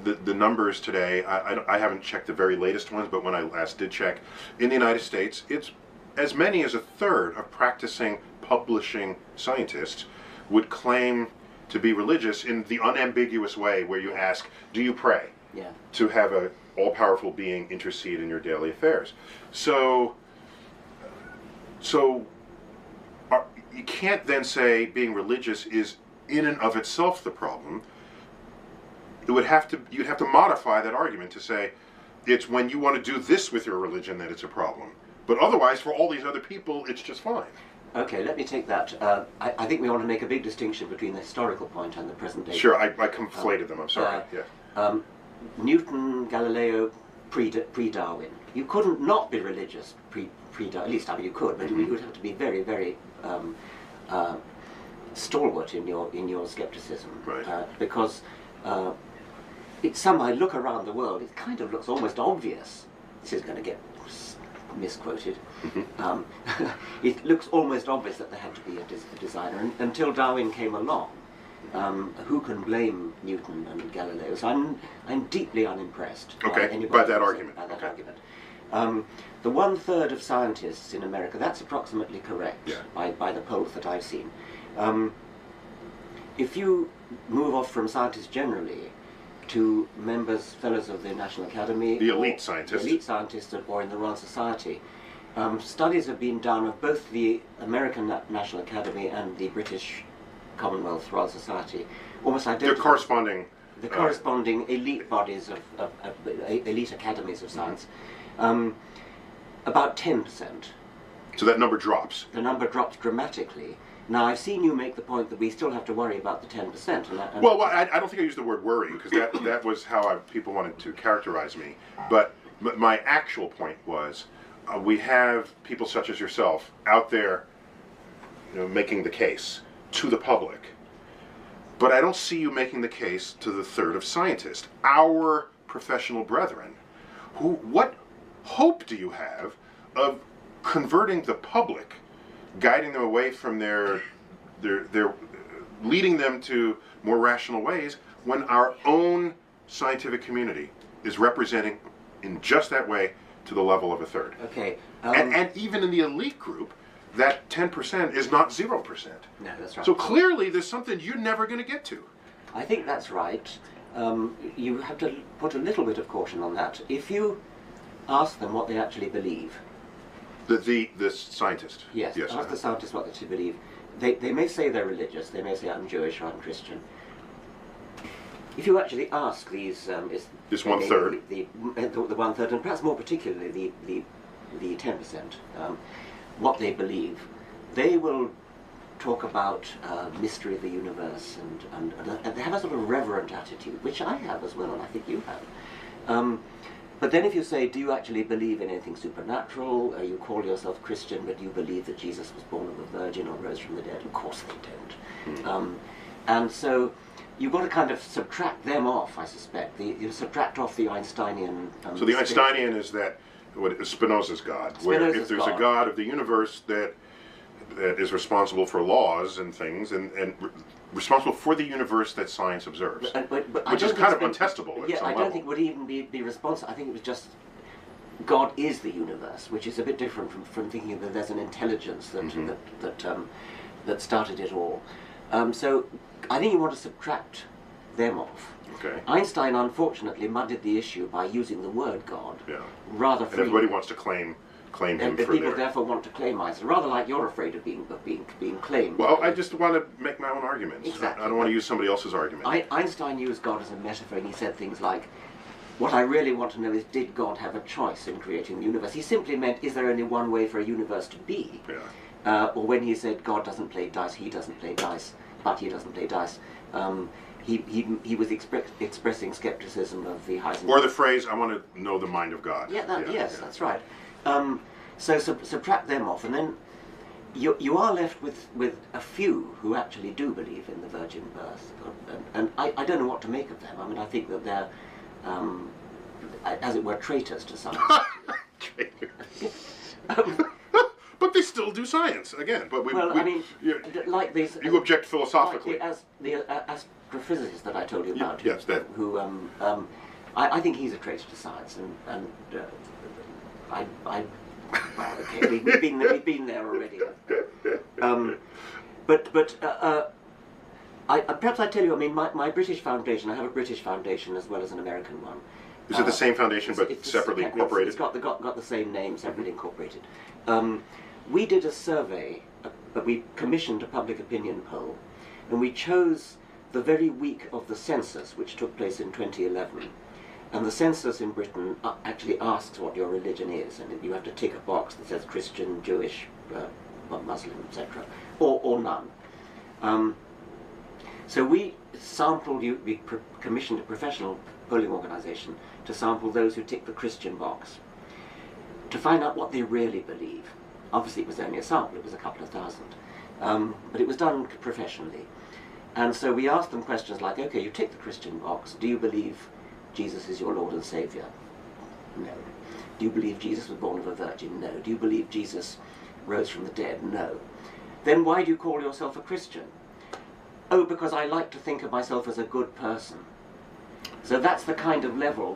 the numbers today, I haven't checked the very latest ones, but when I last did check, in the United States, it's as many as a third of practicing, publishing scientists would claim to be religious in the unambiguous way where you ask, do you pray? Yeah. To have a all-powerful being intercede in your daily affairs. So you can't then say being religious is in and of itself the problem. You'd have to modify that argument to say it's when you want to do this with your religion that it's a problem. But otherwise, for all these other people, it's just fine. Okay, let me take that. I think we want to make a big distinction between the historical point and the present day. Sure, I conflated them, I'm sorry. Newton, Galileo, pre-Darwin. You couldn't not be religious pre-Darwin. At least, I mean, you could, but you would have to be very, very stalwart in your skepticism, right. Because somehow look around the world, it kind of looks almost obvious. This is going to get misquoted. It looks almost obvious that there had to be a designer, and until Darwin came along. Who can blame Newton and Galileo? So I'm deeply unimpressed by that argument. The 1/3 of scientists in America, that's approximately correct, by the polls that I've seen. If you move off from scientists generally to fellows of the National Academy, the elite scientists, or in the Royal Society, studies have been done of both the American National Academy and the British Commonwealth Royal Society, almost identical. They're corresponding elite bodies of elite academies of science. About 10%. So that number drops. The number drops dramatically. Now, I've seen you make the point that we still have to worry about the 10%. Well, I don't think I used the word worry, because that was how people wanted to characterize me. But my actual point was, we have people such as yourself out there, making the case to the public. But I don't see you making the case to the third of scientists, our professional brethren. What hope do you have of converting the public, guiding them away from their leading them to more rational ways, when our own scientific community is representing in just that way to the level of a third? Okay. And even in the elite group, that 10% is not 0%. No, that's right. So clearly there's something you're never going to get to. I think that's right. You have to put a little bit of caution on that. If you ask them what they actually believe. The scientist. Yes, ask the scientists what they believe. They may say they're religious, they may say I'm Jewish or I'm Christian. If you actually ask these... this 1/3. The 1/3, and perhaps more particularly the 10%, what they believe, they will talk about mystery of the universe, and they have a sort of reverent attitude, which I have as well, and I think you have. But then if you say, do you actually believe in anything supernatural? You call yourself Christian, but you believe that Jesus was born of a virgin or rose from the dead? Of course they don't. And so you've got to kind of subtract them off, I suspect. You subtract off the Einsteinian... so the Einsteinian is that Spinoza's God, where if there's a God of the universe, that that is responsible for laws and things, and responsible for the universe that science observes, which is kind of untestable. Yeah, I don't think it would even be responsible. I think it was just God is the universe, which is a bit different from thinking that there's an intelligence that started it all. So I think you want to subtract them off. Okay. Einstein unfortunately muddied the issue by using the word God rather freely. And everybody wants to claim him and for people their... therefore want to claim Einstein, rather like you're afraid of being claimed. Well, I just want to make my own arguments. Exactly. I don't want to use somebody else's argument. Einstein used God as a metaphor, and he said things like, what I really want to know is, did God have a choice in creating the universe? He simply meant, is there only one way for a universe to be? Yeah. Or when he said, God doesn't play dice, he doesn't play dice, but he doesn't play dice. He was expressing skepticism of the Heisenberg. Or the phrase, I want to know the mind of God. Yeah, yes, that's right. So subtract them off, and then you are left with a few who actually do believe in the virgin birth. And I don't know what to make of them. I mean, I think that they're, as it were, traitors to science. Traitors. But they still do science, again. But like these... You object philosophically. Like the astrophysicist that I told you about. Yes, that. Who, I think he's a traitor to science, and well, okay, we've been there already. Perhaps I tell you, I mean, my British foundation, I have a British foundation as well as an American one. Is it the same foundation but separately incorporated? It's got the same name, separately incorporated. We did a survey, but we commissioned a public opinion poll, and we chose the very week of the census, which took place in 2011. And the census in Britain actually asks what your religion is, and you have to tick a box that says Christian, Jewish, Muslim, etc., or none. So we sampled, we commissioned a professional polling organisation to sample those who tick the Christian box, to find out what they really believe. Obviously it was only a sample, it was a couple of thousand, but it was done professionally. And so we asked them questions like, okay, you tick the Christian box, do you believe Jesus is your Lord and Saviour? No. Do you believe Jesus was born of a virgin? No. Do you believe Jesus rose from the dead? No. Then why do you call yourself a Christian? Oh, because I like to think of myself as a good person. So that's the kind of level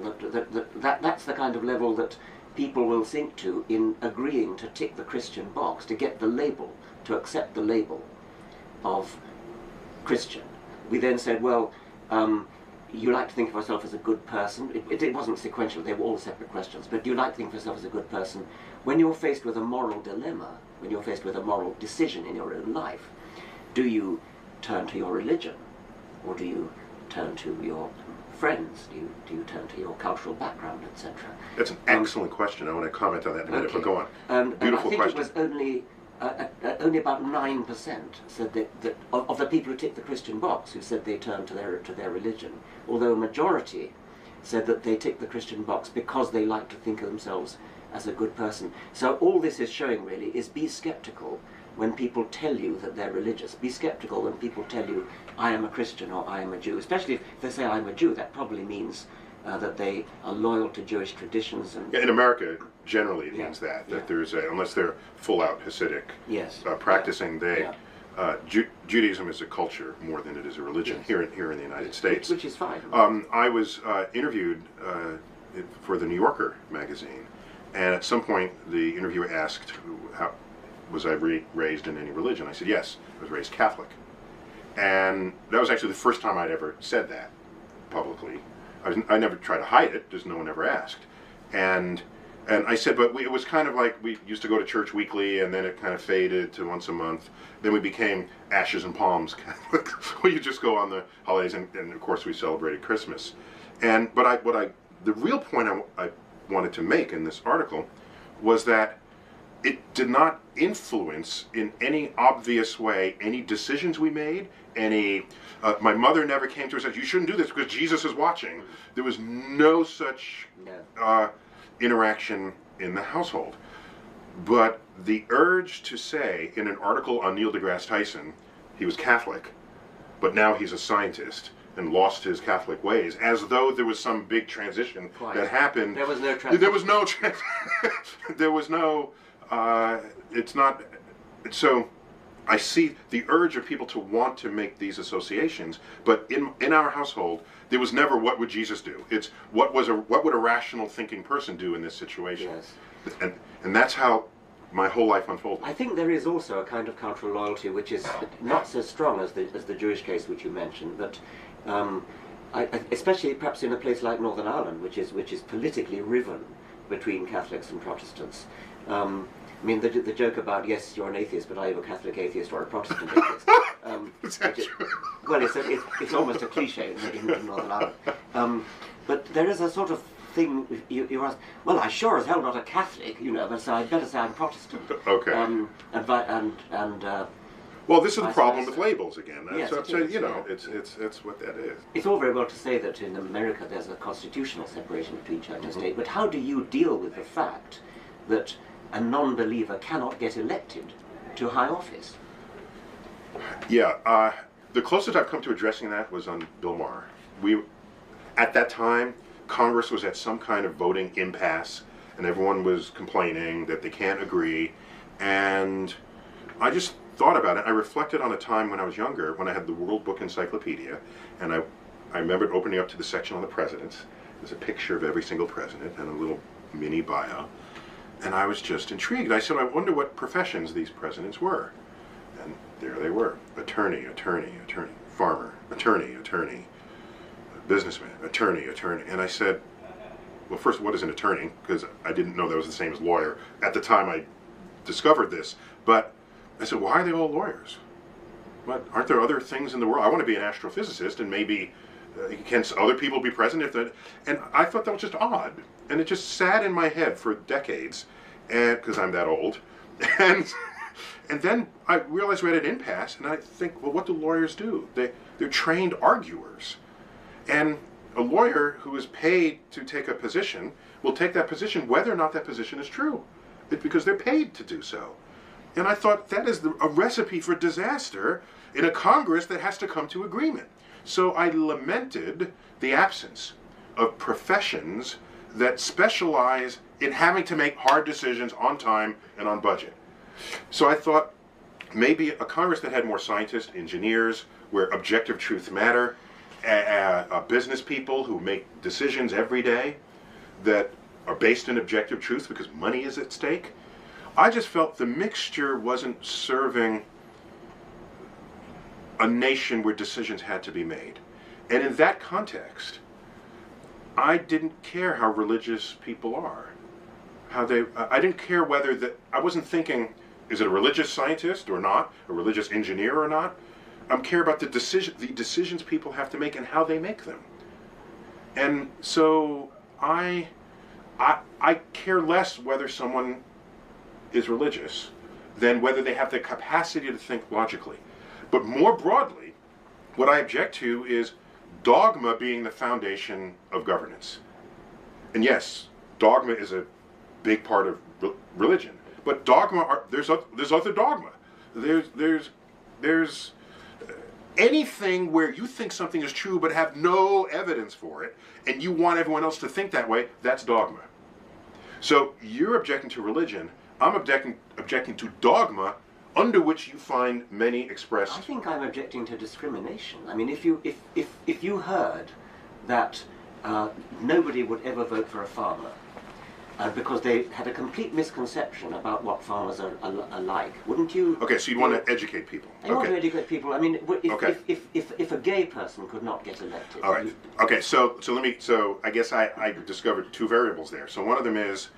that's the kind of level that people will sink to in agreeing to tick the Christian box, to get the label, to accept the label of Christian. We then said, well, you like to think of yourself as a good person. It wasn't sequential, they were all separate questions, but do you like to think of yourself as a good person? When you're faced with a moral dilemma, when you're faced with a moral decision in your own life, do you turn to your religion? Or do you turn to your friends? Do you turn to your cultural background, etc.? That's an excellent question. I want to comment on that in a minute, Okay. but go on. and Beautiful I think question. it was only about 9% said that of the people who ticked the Christian box who said they turned to their religion, although a majority said that they ticked the Christian box because they like to think of themselves as a good person. So all this is showing really is be skeptical when people tell you that they're religious. Be skeptical when people tell you, I am a Christian or I am a Jew. Especially if they say I'm a Jew, that probably means that they are loyal to Jewish traditions. And in America, generally it means that there's unless they're full-out Hasidic practicing, Judaism is a culture more than it is a religion here in the United States. Which is fine. I was interviewed for the New Yorker magazine, and at some point the interviewer asked, was I raised in any religion? I said, yes, I was raised Catholic. And that was actually the first time I'd ever said that publicly. I never tried to hide it, just no one ever asked. And I said, but it was kind of like we used to go to church weekly, and then it kind of faded to once a month. Then we became Ashes and Palms Catholic, where you just go on the holidays, and of course we celebrated Christmas. But the real point I wanted to make in this article was that it did not influence in any obvious way any decisions we made. My mother never came to us and said, you shouldn't do this because Jesus is watching. There was no such interaction in the household. But the urge to say in an article on Neil deGrasse Tyson, he was Catholic, but now he's a scientist and lost his Catholic ways, as though there was some big transition that happened. There was no transition. There was no it's not, so I see the urge of people to want to make these associations, but in our household, there was never what would Jesus do. It's what would a rational thinking person do in this situation. Yes. And that's how my whole life unfolded. I think there is also a kind of cultural loyalty which is not so strong as the Jewish case which you mentioned, but especially perhaps in a place like Northern Ireland, which is politically riven between Catholics and Protestants. I mean, the joke about, yes, you're an atheist, but are you a Catholic atheist or a Protestant atheist? Well, it's almost a cliche in Northern Ireland. But there is a sort of thing, you ask, well, I'm sure as hell not a Catholic, but so I'd better say I'm Protestant. Okay. Well, this is the problem with labels again. Yes, so, yeah. it's what that is. It's all very well to say that in America there's a constitutional separation between church and state, but how do you deal with the fact that a non-believer cannot get elected to high office? Yeah, the closest I've come to addressing that was on Bill Maher. At that time, Congress was at some kind of voting impasse, and everyone was complaining that they can't agree, and I just thought about it. I reflected on a time when I was younger, when I had the World Book Encyclopedia, and I remembered opening up to the section on the presidents. There's a picture of every single president and a little mini bio. And I was just intrigued. I said, I wonder what professions these presidents were. And there they were. Attorney, attorney, attorney. Farmer, attorney, attorney. Businessman, attorney, attorney. And I said, well, first, what is an attorney? Because I didn't know that was the same as lawyer at the time I discovered this. But I said, why are they all lawyers? What, aren't there other things in the world? I want to be an astrophysicist, and maybe can other people be president? And I thought that was just odd. And it just sat in my head for decades, and because I'm that old. And then I realized we're at an impasse, and I think, well, what do lawyers do? They're trained arguers. And a lawyer who is paid to take a position will take that position whether or not that position is true. It's because they're paid to do so. And I thought that is a recipe for disaster in a Congress that has to come to agreement. So I lamented the absence of professions that specialize in having to make hard decisions on time and on budget. So I thought maybe a Congress that had more scientists, engineers, where objective truth matter, business people who make decisions every day that are based in objective truth because money is at stake. I just felt the mixture wasn't serving a nation where decisions had to be made. And in that context, I didn't care how religious people are. I didn't care whether I wasn't thinking, is it a religious scientist or not, a religious engineer or not? I care about the decisions people have to make and how they make them. And so I care less whether someone is religious than whether they have the capacity to think logically. But more broadly, what I object to is dogma being the foundation of governance. And yes, dogma is a big part of religion, but there's other dogma. There's anything where you think something is true but have no evidence for it, and you want everyone else to think that way, that's dogma. So you're objecting to religion, I'm objecting to dogma, under which you find many expressed. I think I'm objecting to discrimination. I mean, if you heard that nobody would ever vote for a farmer because they had a complete misconception about what farmers are like, wouldn't you? Okay, so you want to educate people. I want to educate people. I mean, Okay. if a gay person could not get elected. All right. Okay. So I guess I discovered two variables there. So one of them is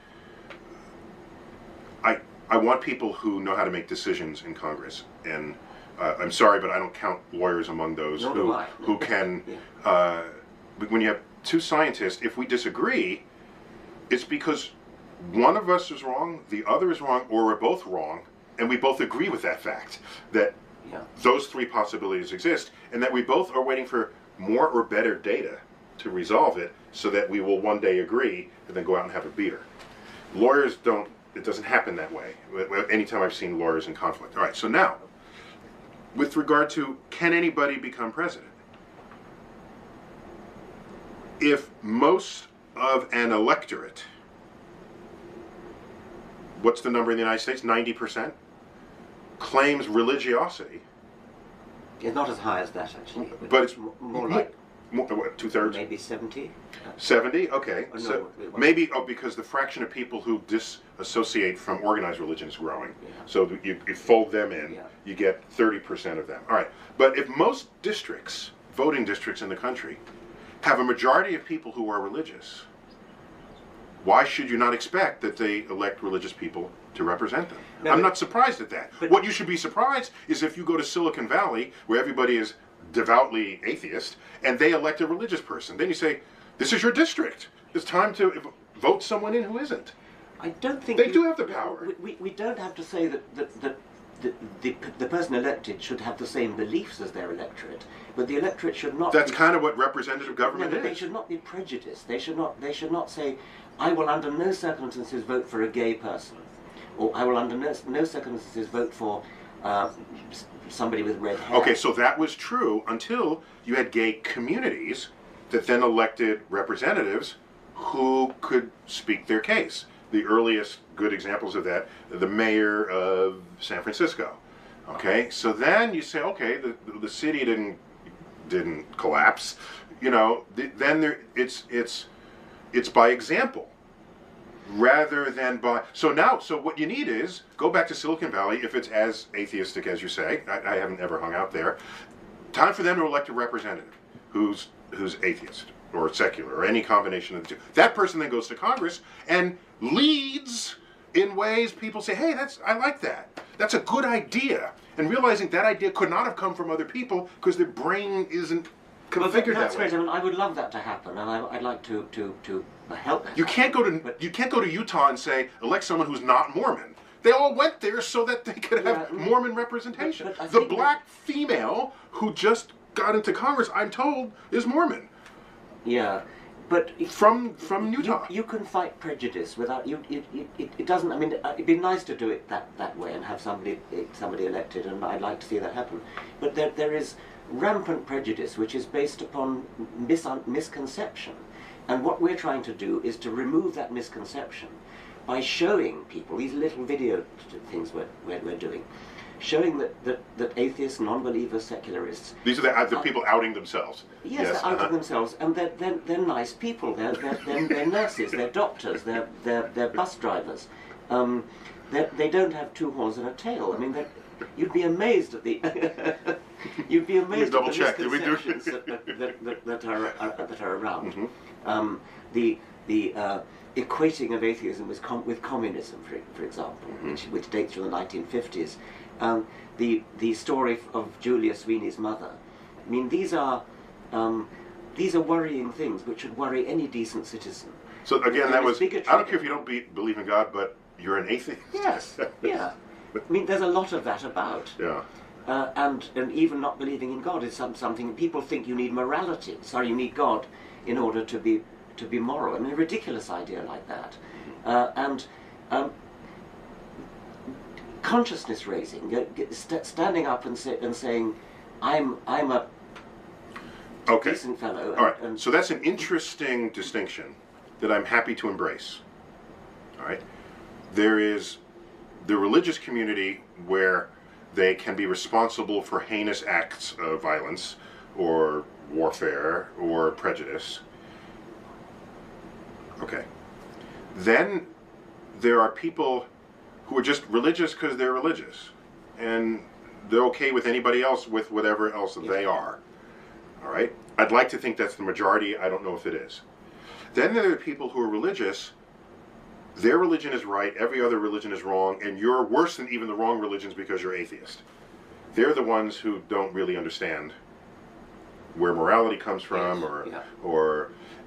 I want people who know how to make decisions in Congress, and I'm sorry, but I don't count lawyers among those who can. Yeah. When you have two scientists, if we disagree, it's because one of us is wrong, the other is wrong, or we're both wrong, and we both agree with that fact that those three possibilities exist, and that we both are waiting for more or better data to resolve it, so that we will one day agree and then go out and have a beer. Lawyers don't. It doesn't happen that way. Anytime I've seen lawyers in conflict. All right. So now, with regard to can anybody become president? If most of an electorate, what's the number in the United States? 90%? claims religiosity. It's not as high as that, actually. But it's more like what, 2/3? maybe 70. 70? Okay. Oh, no, So it wasn't. maybe, because the fraction of people who disassociate from organized religion is growing. Yeah. So you fold them in, Yeah. you get 30% of them. All right. But if most districts, voting districts in the country, have a majority of people who are religious, why should you not expect that they elect religious people to represent them? No, I'm but- not surprised at that. but- What you should be surprised is if you go to Silicon Valley, where everybody is devoutly atheist, and they elect a religious person. Then you say, this is your district. It's time to vote someone in who isn't. I don't think They do have the power. We don't have to say that the person elected should have the same beliefs as their electorate, but the electorate should not. That's kind of what representative government No, but they is. should not be prejudiced. They should not say, I will under no circumstances vote for a gay person, or I will under no circumstances vote for somebody with red hair. Okay, so that was true until you had gay communities that then elected representatives who could speak their case. The earliest good examples of that, the mayor of San Francisco. Okay, so then you say, okay, the city didn't collapse. You know, then it's by example rather than by. So what you need is go back to Silicon Valley if it's as atheistic as you say. I haven't ever hung out there. Time for them to elect a representative who's atheist or secular or any combination of the two. That person then goes to Congress and leads in ways people say, hey, I like that. That's a good idea. And realizing that idea could not have come from other people because their brain isn't configured That's that way. great. I mean, I would love that to happen, and I'd like to help that. You can't go to Utah and say elect someone who's not Mormon. They all went there so that they could have Mormon representation. but I The think black female who just got into Congress, I'm told, is Mormon Yeah, but from Utah. You can fight prejudice without it doesn't. I mean, it'd be nice to do it that way and have somebody elected, and I'd like to see that happen. But there is rampant prejudice which is based upon misconception, and what we're trying to do is to remove that misconception by showing people these little video things we're doing, showing that atheists, non-believers, secularists. These are the people outing themselves. Yes, they're out of themselves, and they're nice people. They're nurses, they're doctors, they're bus drivers. They don't have two horns and a tail. I mean, you'd be amazed at the you'd be amazed at the misconceptions that are around. Mm-hmm. The equating of atheism with communism, for example, Mm-hmm. which dates from the 1950s. The story of Julia Sweeney's mother. I mean, these are worrying things which should worry any decent citizen. So again, And I it's bigotry. don't care if you don't believe in God, but you're an atheist. Yes, yeah. I mean, there's a lot of that about. Yeah. And even not believing in God is something people think you need morality. Sorry, you need God in order to be moral. I mean, a ridiculous idea like that. And consciousness raising, standing up and saying, I'm a Okay. decent fellow. All right. So that's an interesting distinction that I'm happy to embrace. All right. There is the religious community where they can be responsible for heinous acts of violence or warfare or prejudice. Okay. Then there are people who are just religious because they're religious, and they're okay with anybody else with whatever else they are. All right? I'd like to think that's the majority. I don't know if it is. Then there are people who are religious. Their religion is right, every other religion is wrong, and you're worse than even the wrong religions because you're atheist. They're the ones who don't really understand where morality comes from,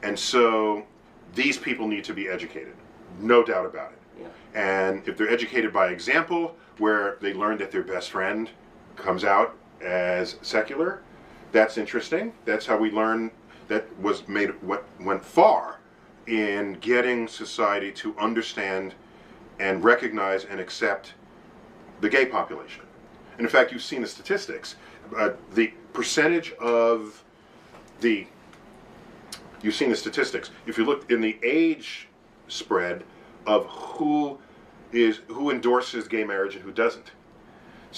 and so these people need to be educated, no doubt about it. Yeah. And if they're educated by example, where they learn that their best friend comes out as secular, that's interesting. That's how we learn. That went far in getting society to understand and recognize and accept the gay population. And in fact, you've seen the statistics. The percentage of you've seen the statistics. If you look in the age spread of who endorses gay marriage and who doesn't.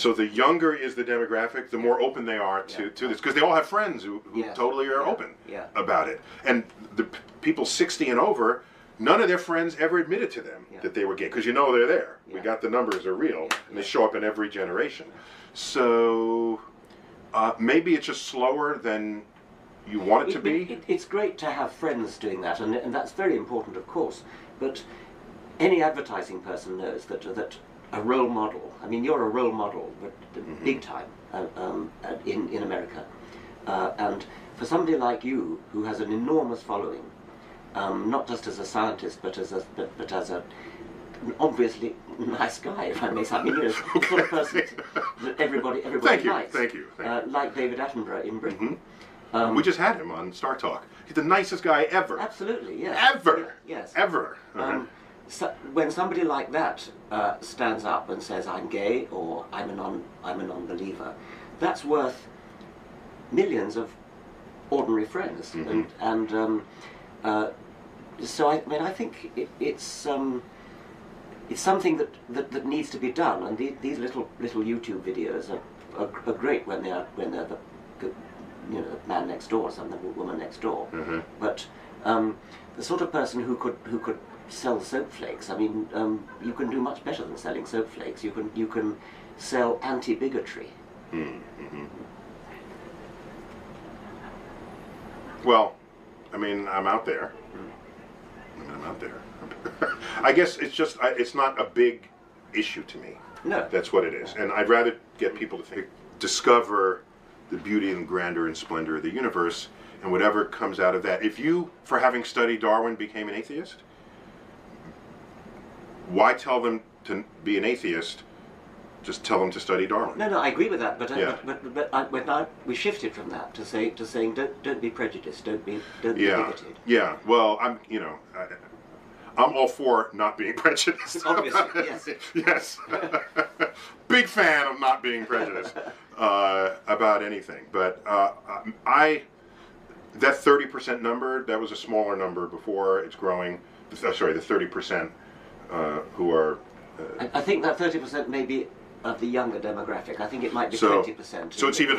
So the younger is the demographic, the more open they are to this, because they all have friends who totally are open about it. And the people 60 and over, none of their friends ever admitted to them that they were gay, because you know they're there. We got the numbers are real, and they show up in every generation. So maybe it's just slower than you want it to be. It's great to have friends doing that, and that's very important, of course. But any advertising person knows that a role model. I mean, you're a role model, but big time in America. And for somebody like you, who has an enormous following, not just as a scientist, but as an obviously nice guy, if I may say. I mean, the sort of person that everybody likes. Thank you. Like David Attenborough in Britain. We just had him on Star Talk. He's the nicest guy ever. Absolutely, yes. Ever. Yes. Ever. So when somebody like that stands up and says, "I'm gay" or I'm a non-believer," that's worth millions of ordinary friends. So I mean, I think it's something that needs to be done. And these little YouTube videos are great when they're the man next door, or something, the woman next door. But the sort of person who could sell soap flakes. I mean, you can do much better than selling soap flakes. You can sell anti-bigotry. Well, I mean, I'm out there. I guess it's just it's not a big issue to me. No, that's what it is, and I'd rather get people to discover the beauty and grandeur and splendor of the universe, and whatever comes out of that. If you, for having studied Darwin, became an atheist, why tell them to be an atheist? Just tell them to study Darwin. No, I agree with that. But we shifted from that to saying don't be prejudiced, don't be bigoted. Yeah. Well, I'm all for not being prejudiced. Obviously, yes. Yes. Big fan of not being prejudiced about anything. But that 30% number, that was a smaller number before. It's growing. Sorry, the 30% who are. I think that 30% may be of the younger demographic. I think it might be 20%. So it's even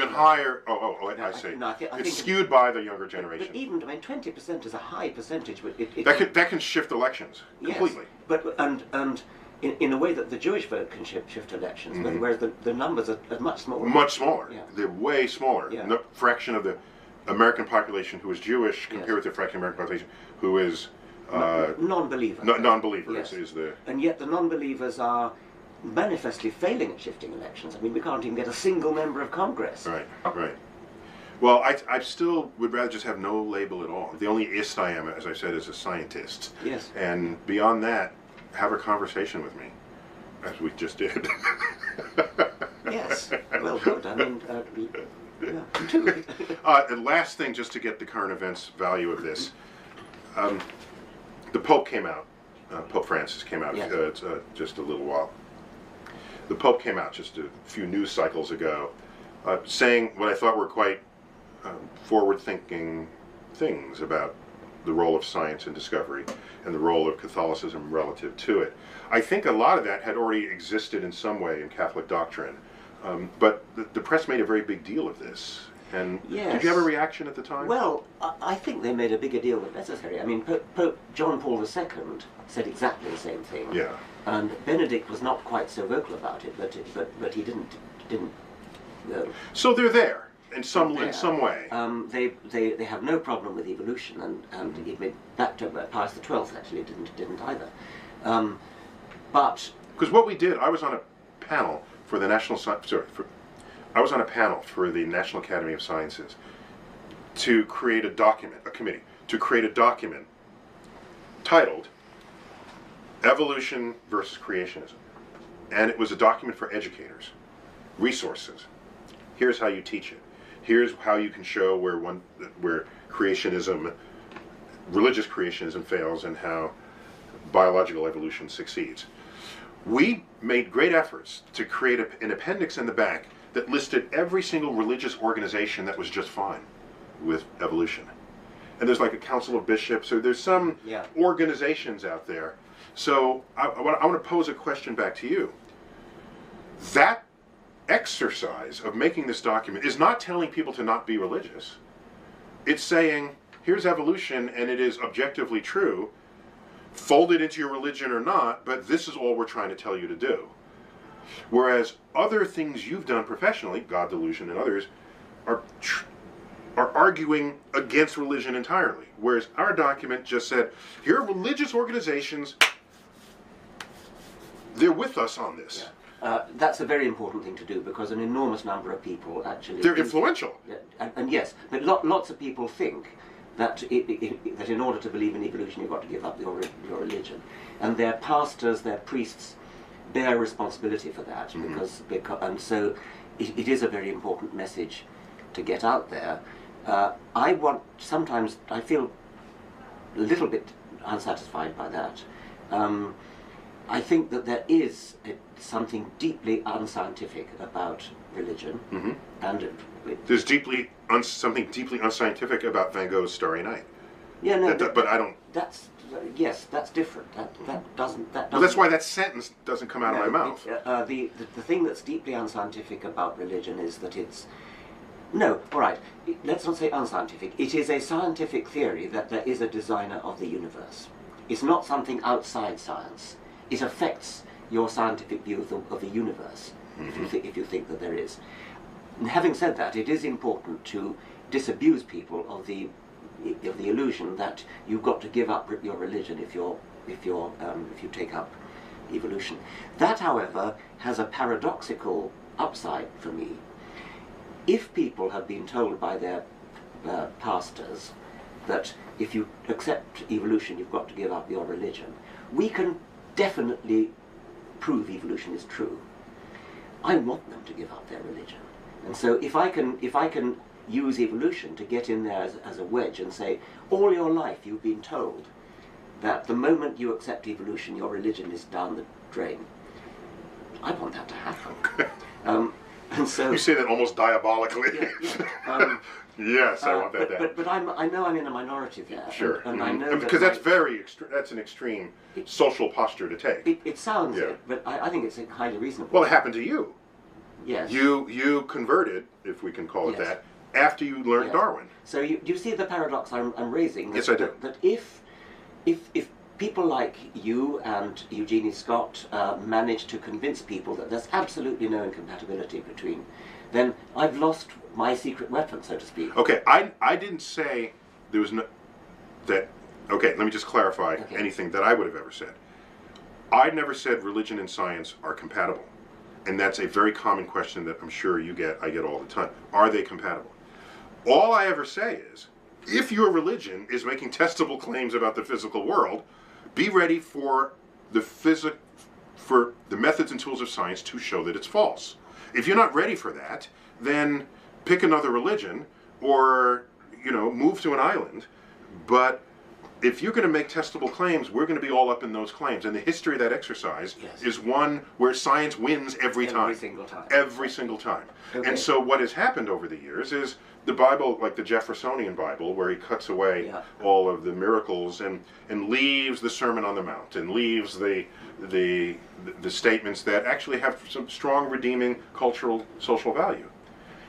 higher. I see. No, I think it's skewed by the younger generation. But even 20% is a high percentage. But that can shift elections completely. Yes, but and in a way that the Jewish vote can shift elections, but whereas the numbers are much smaller. Much smaller. Yeah. They're way smaller. Yeah. The fraction of the American population who is Jewish compared with the fraction of the American population who is non-believer. Non-believers is the. And yet the non-believers are manifestly failing at shifting elections. I mean, we can't even get a single member of Congress. Right. Well, I still would rather just have no label at all. The only ist I am, as I said, is a scientist. Yes. And beyond that, have a conversation with me, as we just did. Yes. Well, good. I mean, and last thing, just to get the current events value of this, the Pope came out. Pope Francis came out just a little while. The Pope came out just a few news cycles ago, saying what I thought were quite forward-thinking things about the role of science and discovery and the role of Catholicism relative to it. I think a lot of that had already existed in some way in Catholic doctrine, but the press made a very big deal of this. And did you have a reaction at the time? Well, I think they made a bigger deal than necessary. I mean, Pope John Paul II said exactly the same thing. Yeah. And Benedict was not quite so vocal about it, but he didn't. So they're there in some way. They have no problem with evolution, and even back to Pius XII actually didn't either. But because what we did, I was on a panel for the I was on a panel for the National Academy of Sciences to create a committee to create a document titled Evolution versus Creationism. And it was a document for educators. Resources. Here's how you teach it. Here's how you can show where creationism, religious creationism fails and how biological evolution succeeds. We made great efforts to create an appendix in the back that listed every single religious organization that was just fine with evolution. And there's like a council of bishops, or there's some organizations out there. So I want to pose a question back to you. That exercise of making this document is not telling people to not be religious. It's saying, here's evolution and it is objectively true, fold it into your religion or not, but this is all we're trying to tell you to do. Whereas other things you've done professionally, God Delusion and others, are arguing against religion entirely. Whereas our document just said, here are religious organizations, they're with us on this. Yeah. That's a very important thing to do, because an enormous number of people actually... They're influential. And yes, but lots of people think that that in order to believe in evolution you've got to give up your religion. And their pastors, their priests, bear responsibility for that, and so it is a very important message to get out there. Sometimes I feel a little bit unsatisfied by that. I think that there is something deeply unscientific about religion, and there's something deeply unscientific about Van Gogh's Starry Night. Yeah, no, but I don't. Yes, that's different. That doesn't. Well, that's why that sentence doesn't come out of my mouth. The thing that's deeply unscientific about religion is that it's... No, all right, let's not say unscientific. It is a scientific theory that there is a designer of the universe. It's not something outside science. It affects your scientific view of the universe, if you think that there is. And having said that, it is important to disabuse people of the illusion that you've got to give up your religion if you take up evolution. That, however, has a paradoxical upside for me. If people have been told by their pastors that if you accept evolution you've got to give up your religion, we can definitely prove evolution is true. I want them to give up their religion. And so if I can use evolution to get in there as a wedge and say, all your life you've been told that the moment you accept evolution your religion is down the drain, I want that to happen. And so, you say that almost diabolically. Yes, I want that. But I know I'm in a minority there. Sure, and I know because that's that's an extreme social posture to take. It sounds it, but I think it's highly reasonable. Well, it happened to you. Yes. You converted, if we can call it that, after you learned Darwin. So you see the paradox I'm raising. Yes, I do. That if people like you and Eugenie Scott manage to convince people that there's absolutely no incompatibility between, then I've lost my secret weapon, so to speak. Okay, I didn't say there was no... Okay, let me just clarify anything that I would have ever said. I never said religion and science are compatible. And that's a very common question that I'm sure I get all the time. Are they compatible? All I ever say is, if your religion is making testable claims about the physical world, be ready for the methods and tools of science to show that it's false. If you're not ready for that, then pick another religion or, move to an island. But if you're going to make testable claims, we're going to be all up in those claims. And the history of that exercise is one where science wins every time. Every single time. Okay. And so what has happened over the years is the Bible, like the Jeffersonian Bible, where he cuts away all of the miracles and leaves the Sermon on the Mount and leaves the statements that actually have some strong redeeming cultural, social value.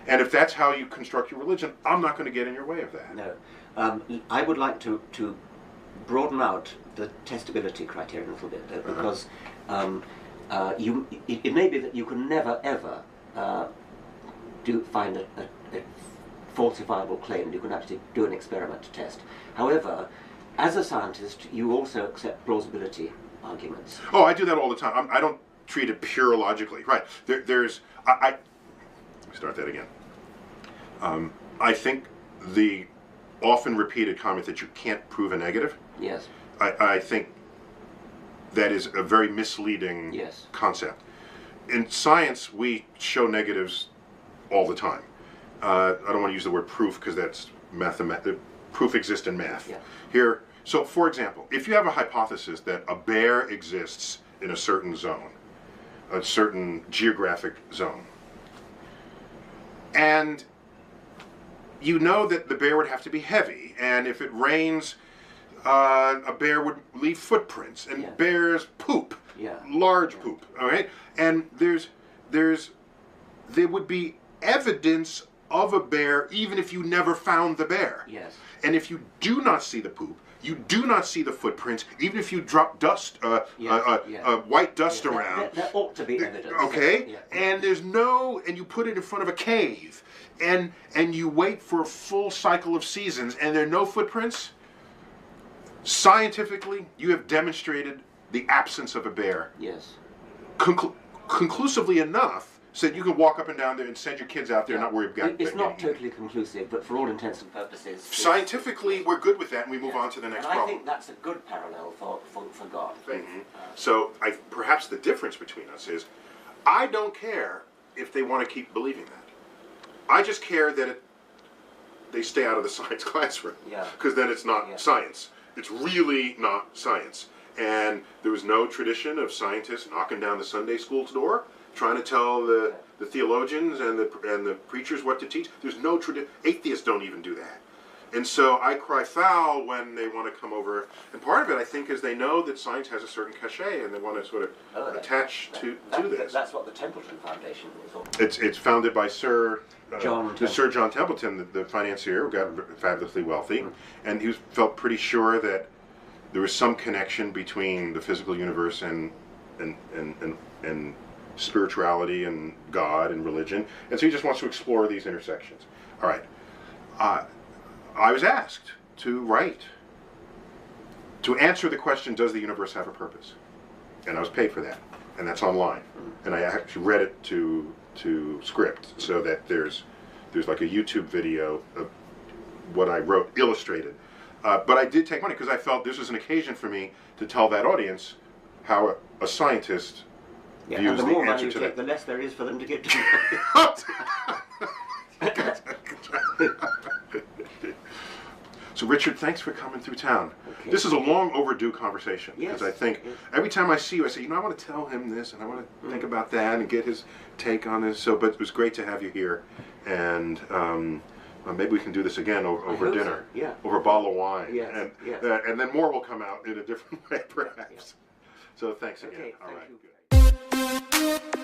And if that's how you construct your religion, I'm not going to get in your way of that. No. I would like to broaden out the testability criterion a little bit, because it may be that you can never ever find a falsifiable claim. You can actually do an experiment to test. However, as a scientist, you also accept plausibility arguments. Oh, I do that all the time. I don't treat it pure logically. Right. Let me start that again. I think the often repeated comment that you can't prove a negative. Yes. I think that is a very misleading concept. In science, we show negatives all the time. I don't want to use the word proof because that's proof exists in math. Yeah. Here, so for example, if you have a hypothesis that a bear exists in a certain zone, a certain geographic zone, and you know that the bear would have to be heavy, and if it rains, a bear would leave footprints, and bears poop, large poop, all right? And there's there would be evidence of a bear even if you never found the bear. Yes. And if you do not see the poop, you do not see the footprints, even if you drop dust, white dust around. There ought to be evidence. Okay? Yeah. And there's no, and you put it in front of a cave, and you wait for a full cycle of seasons, and there are no footprints. Scientifically, you have demonstrated the absence of a bear. Yes. Conclusively enough, so that you can walk up and down there and send your kids out there and not worry about It's not totally conclusive, but for all intents and purposes... Scientifically, we're good with that, and we move on to the next problem. I think that's a good parallel for God. So perhaps the difference between us is, I don't care if they want to keep believing that. I just care that they stay out of the science classroom. Because then it's not science. It's really not science. And there was no tradition of scientists knocking down the Sunday school door, trying to tell the theologians and the preachers what to teach. There's no tradition. Atheists don't even do that. And so I cry foul when they want to come over. And part of it, I think, is they know that science has a certain cachet, and they want to sort of attach to this. That's what the Templeton Foundation is all. It's founded by Sir John Templeton, the financier who got fabulously wealthy, and he felt pretty sure that there was some connection between the physical universe and spirituality and God and religion, and so he just wants to explore these intersections. All right, I was asked to write to answer the question, does the universe have a purpose? And I was paid for that, and that's online, and I actually read it to script, so that there's like a YouTube video of what I wrote illustrated. But I did take money because I felt this was an occasion for me to tell that audience how a scientist views and the more the money answer you to take, that. the less there is for them to get to. So Richard, thanks for coming through town. Okay. This is a long overdue conversation, because I think every time I see you, I say, I want to tell him this, and I want to think about that, and get his take on this. So, but it was great to have you here, and maybe we can do this again over dinner, over a bottle of wine, and then more will come out in a different way, perhaps. So thanks again. Okay, All right. Thank you. Good.